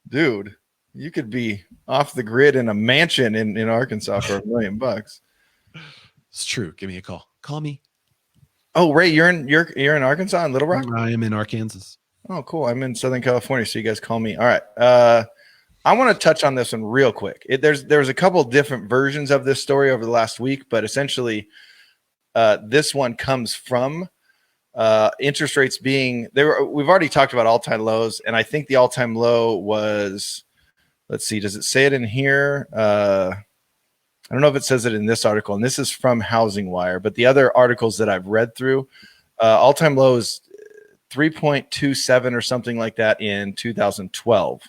Dude, you could be off the grid in a mansion in Arkansas for $1 million. It's true. Give me a call. Call me. Oh, Ray, you're in Arkansas, in Little Rock? I am in Arkansas. Oh, cool. I'm in Southern California, so you guys call me. All right. I want to touch on this one real quick. There's a couple different versions of this story over the last week, but essentially, this one comes from interest rates being there. We've already talked about all-time lows, and I think the all-time low was, let's see, does it say it in here? I don't know if it says it in this article, and this is from Housing Wire, but the other articles that I've read through, all-time low is 3.27 or something like that in 2012.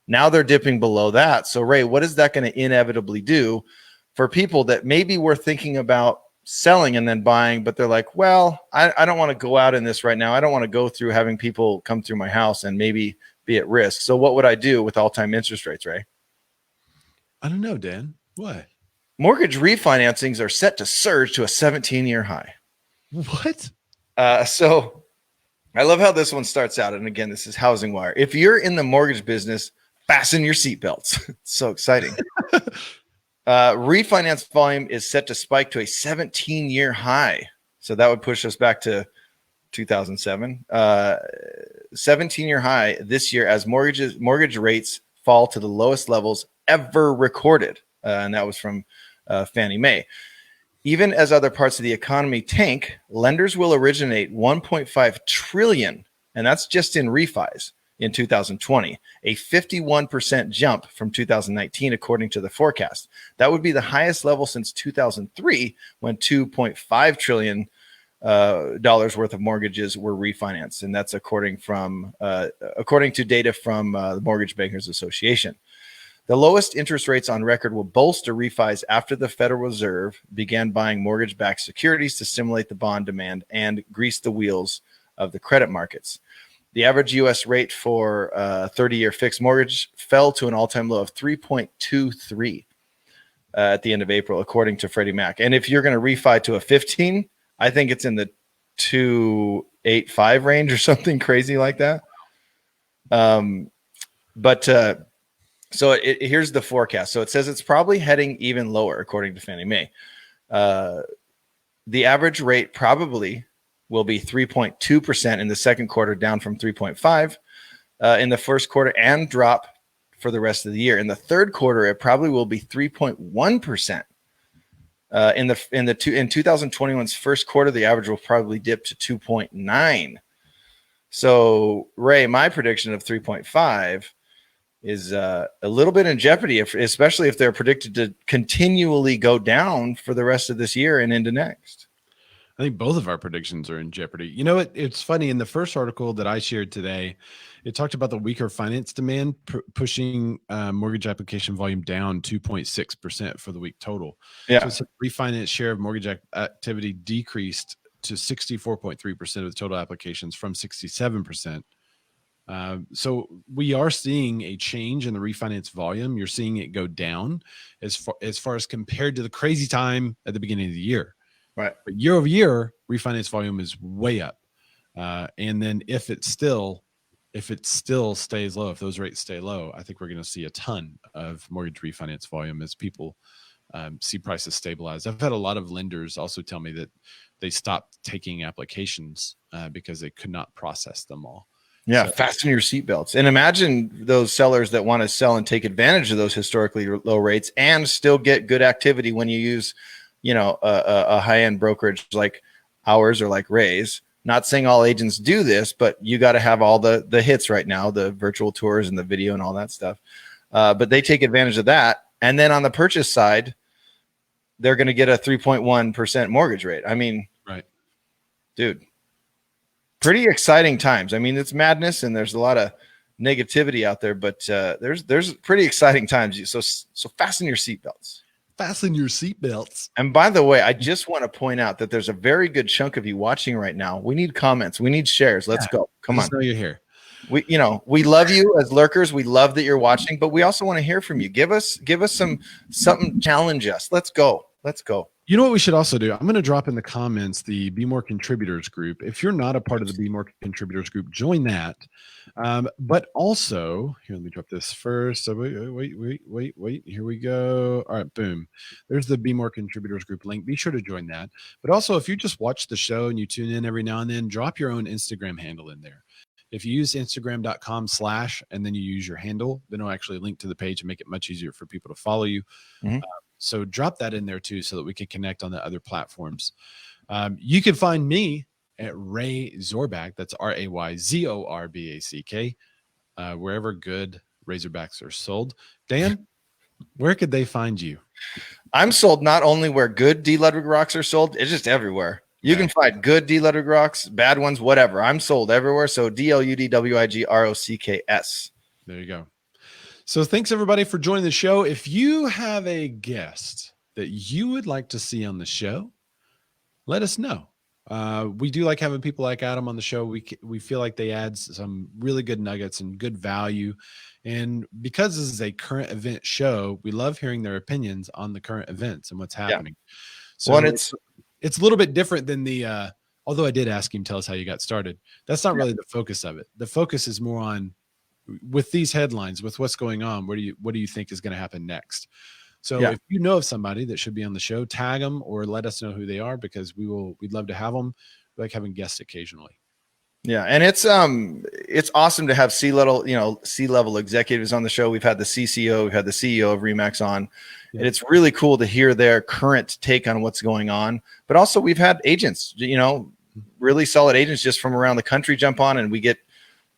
Now they're dipping below that. So, Ray, what is that going to inevitably do for people that maybe were thinking about selling and then buying, but they're like, well, I don't want to go out in this right now. I don't want to go through having people come through my house and maybe be at risk. So what would I do with all-time interest rates, Ray? I don't know, Dan. What? Mortgage refinancings are set to surge to a 17-year high. What? So I love how this one starts out. And again, this is Housing Wire. If you're in the mortgage business, fasten your seatbelts. It's so exciting. Refinance volume is set to spike to a 17-year high. So that would push us back to 2007. 17-year high this year as mortgage rates fall to the lowest levels ever recorded. And that was from Fannie Mae. Even as other parts of the economy tank, lenders will originate $1.5 trillion, and that's just in refis, in 2020, a 51% jump from 2019, according to the forecast. That would be the highest level since 2003, when $2.5 trillion worth of mortgages were refinanced, and that's according to data from the Mortgage Bankers Association. The lowest interest rates on record will bolster refis after the Federal Reserve began buying mortgage-backed securities to stimulate the bond demand and grease the wheels of the credit markets. The average U.S. rate for 30-year fixed mortgage fell to an all-time low of 3.23 at the end of April, according to Freddie Mac. And if you're going to refi to a 15, I think it's in the 2.85 range or something crazy like that. So here's the forecast. So it says it's probably heading even lower, according to Fannie Mae. The average rate probably will be 3.2% in the second quarter, down from 3.5 in the first quarter, and drop for the rest of the year. In the third quarter, it probably will be 3.1%. In 2021's first quarter, the average will probably dip to 2.9. So, Ray, my prediction of 3.5 is a little bit in jeopardy, especially if they're predicted to continually go down for the rest of this year and into next. I think both of our predictions are in jeopardy. You know, it's funny. In the first article that I shared today, it talked about the weaker finance demand pushing mortgage application volume down 2.6% for the week total. Yeah. So refinance share of mortgage activity decreased to 64.3% of the total applications from 67% So we are seeing a change in the refinance volume. You're seeing it go down as far as compared to the crazy time at the beginning of the year. Right. But year over year, refinance volume is way up. And then if it still stays low, if those rates stay low, I think we're going to see a ton of mortgage refinance volume as people see prices stabilize. I've had a lot of lenders also tell me that they stopped taking applications because they could not process them all. Yeah, So, fasten your seatbelts. And imagine those sellers that want to sell and take advantage of those historically low rates and still get good activity when you use, a high-end brokerage like ours or like Ray's. Not saying all agents do this, but you got to have all the hits right now, the virtual tours and the video and all that stuff. But they take advantage of that. And then on the purchase side, they're going to get a 3.1% mortgage rate. I mean, right, dude. Pretty exciting times. I mean, it's madness and there's a lot of negativity out there, but there's pretty exciting times. So fasten your seatbelts. Fasten your seatbelts. And by the way, I just want to point out that there's a very good chunk of you watching right now. We need comments. We need shares. Let's go. Come on. Know you're here. We love you as lurkers. We love that you're watching, but we also want to hear from you. Give us something, challenge us. Let's go. You know what we should also do? I'm going to drop in the comments the Be More Contributors group. If you're not a part of the Be More Contributors group, join that. But also, here, let me drop this first. So wait. Here we go. All right, boom. There's the Be More Contributors group link. Be sure to join that. But also, if you just watch the show and you tune in every now and then, drop your own Instagram handle in there. If you use Instagram.com/ and then you use your handle, then it'll actually link to the page and make it much easier for people to follow you. Mm-hmm. So drop that in there too, so that we can connect on the other platforms. You can find me at Ray Zorback. That's RayZorback, wherever good Razorbacks are sold. Dan, where could they find you? I'm sold not only where good D-lettered rocks are sold, it's just everywhere. You can find good D-lettered rocks, bad ones, whatever. I'm sold everywhere. So DLUDWIGROCKS. There you go. So thanks everybody for joining the show. If you have a guest that you would like to see on the show, let us know. We do like having people like Adam on the show. We feel like they add some really good nuggets and good value. And because this is a current event show, we love hearing their opinions on the current events and what's happening. So it's a little bit different than the, although I did ask him, tell us how you got started. That's not really the focus of it. The focus is more on, with these headlines, with what's going on, what do you think is going to happen next? So if you know of somebody that should be on the show, tag them or let us know who they are, because we'd love to have them. We like having guests occasionally. Yeah, and it's awesome to have C-level executives on the show. We've had the CCO, we've had the CEO of Remax on. Yeah. And it's really cool to hear their current take on what's going on. But also we've had agents, really solid agents just from around the country jump on, and we get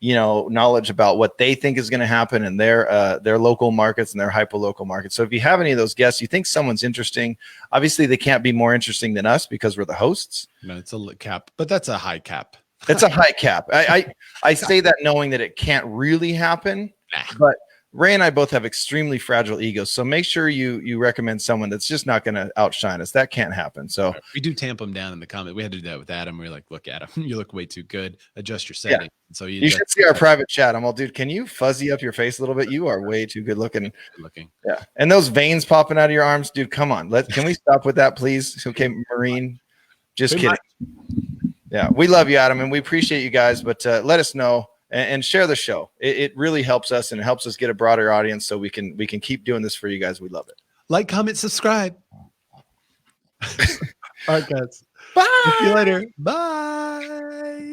knowledge about what they think is going to happen in their local markets and their hyper local markets. So if you have any of those guests, you think someone's interesting, obviously they can't be more interesting than us because we're the hosts. No, it's a cap, but that's a high cap. It's a high cap. I say that knowing that it can't really happen, but Ray and I both have extremely fragile egos. So make sure you recommend someone that's just not going to outshine us. That can't happen. So we do tamp them down in the comment. We had to do that with Adam. We were like, look, Adam, you look way too good. Adjust your setting. Yeah. So you should see our private chat. I'm all, dude, can you fuzzy up your face a little bit? You are way too good looking. Yeah. And those veins popping out of your arms, dude, come on. Can we stop with that, please? Okay, Marine. Just kidding. Yeah, we love you, Adam, and we appreciate you guys. But let us know and share the show. It really helps us, and it helps us get a broader audience, so we can keep doing this for you guys. We love it. Like, comment, subscribe. All right, guys. Bye. See you later. Bye.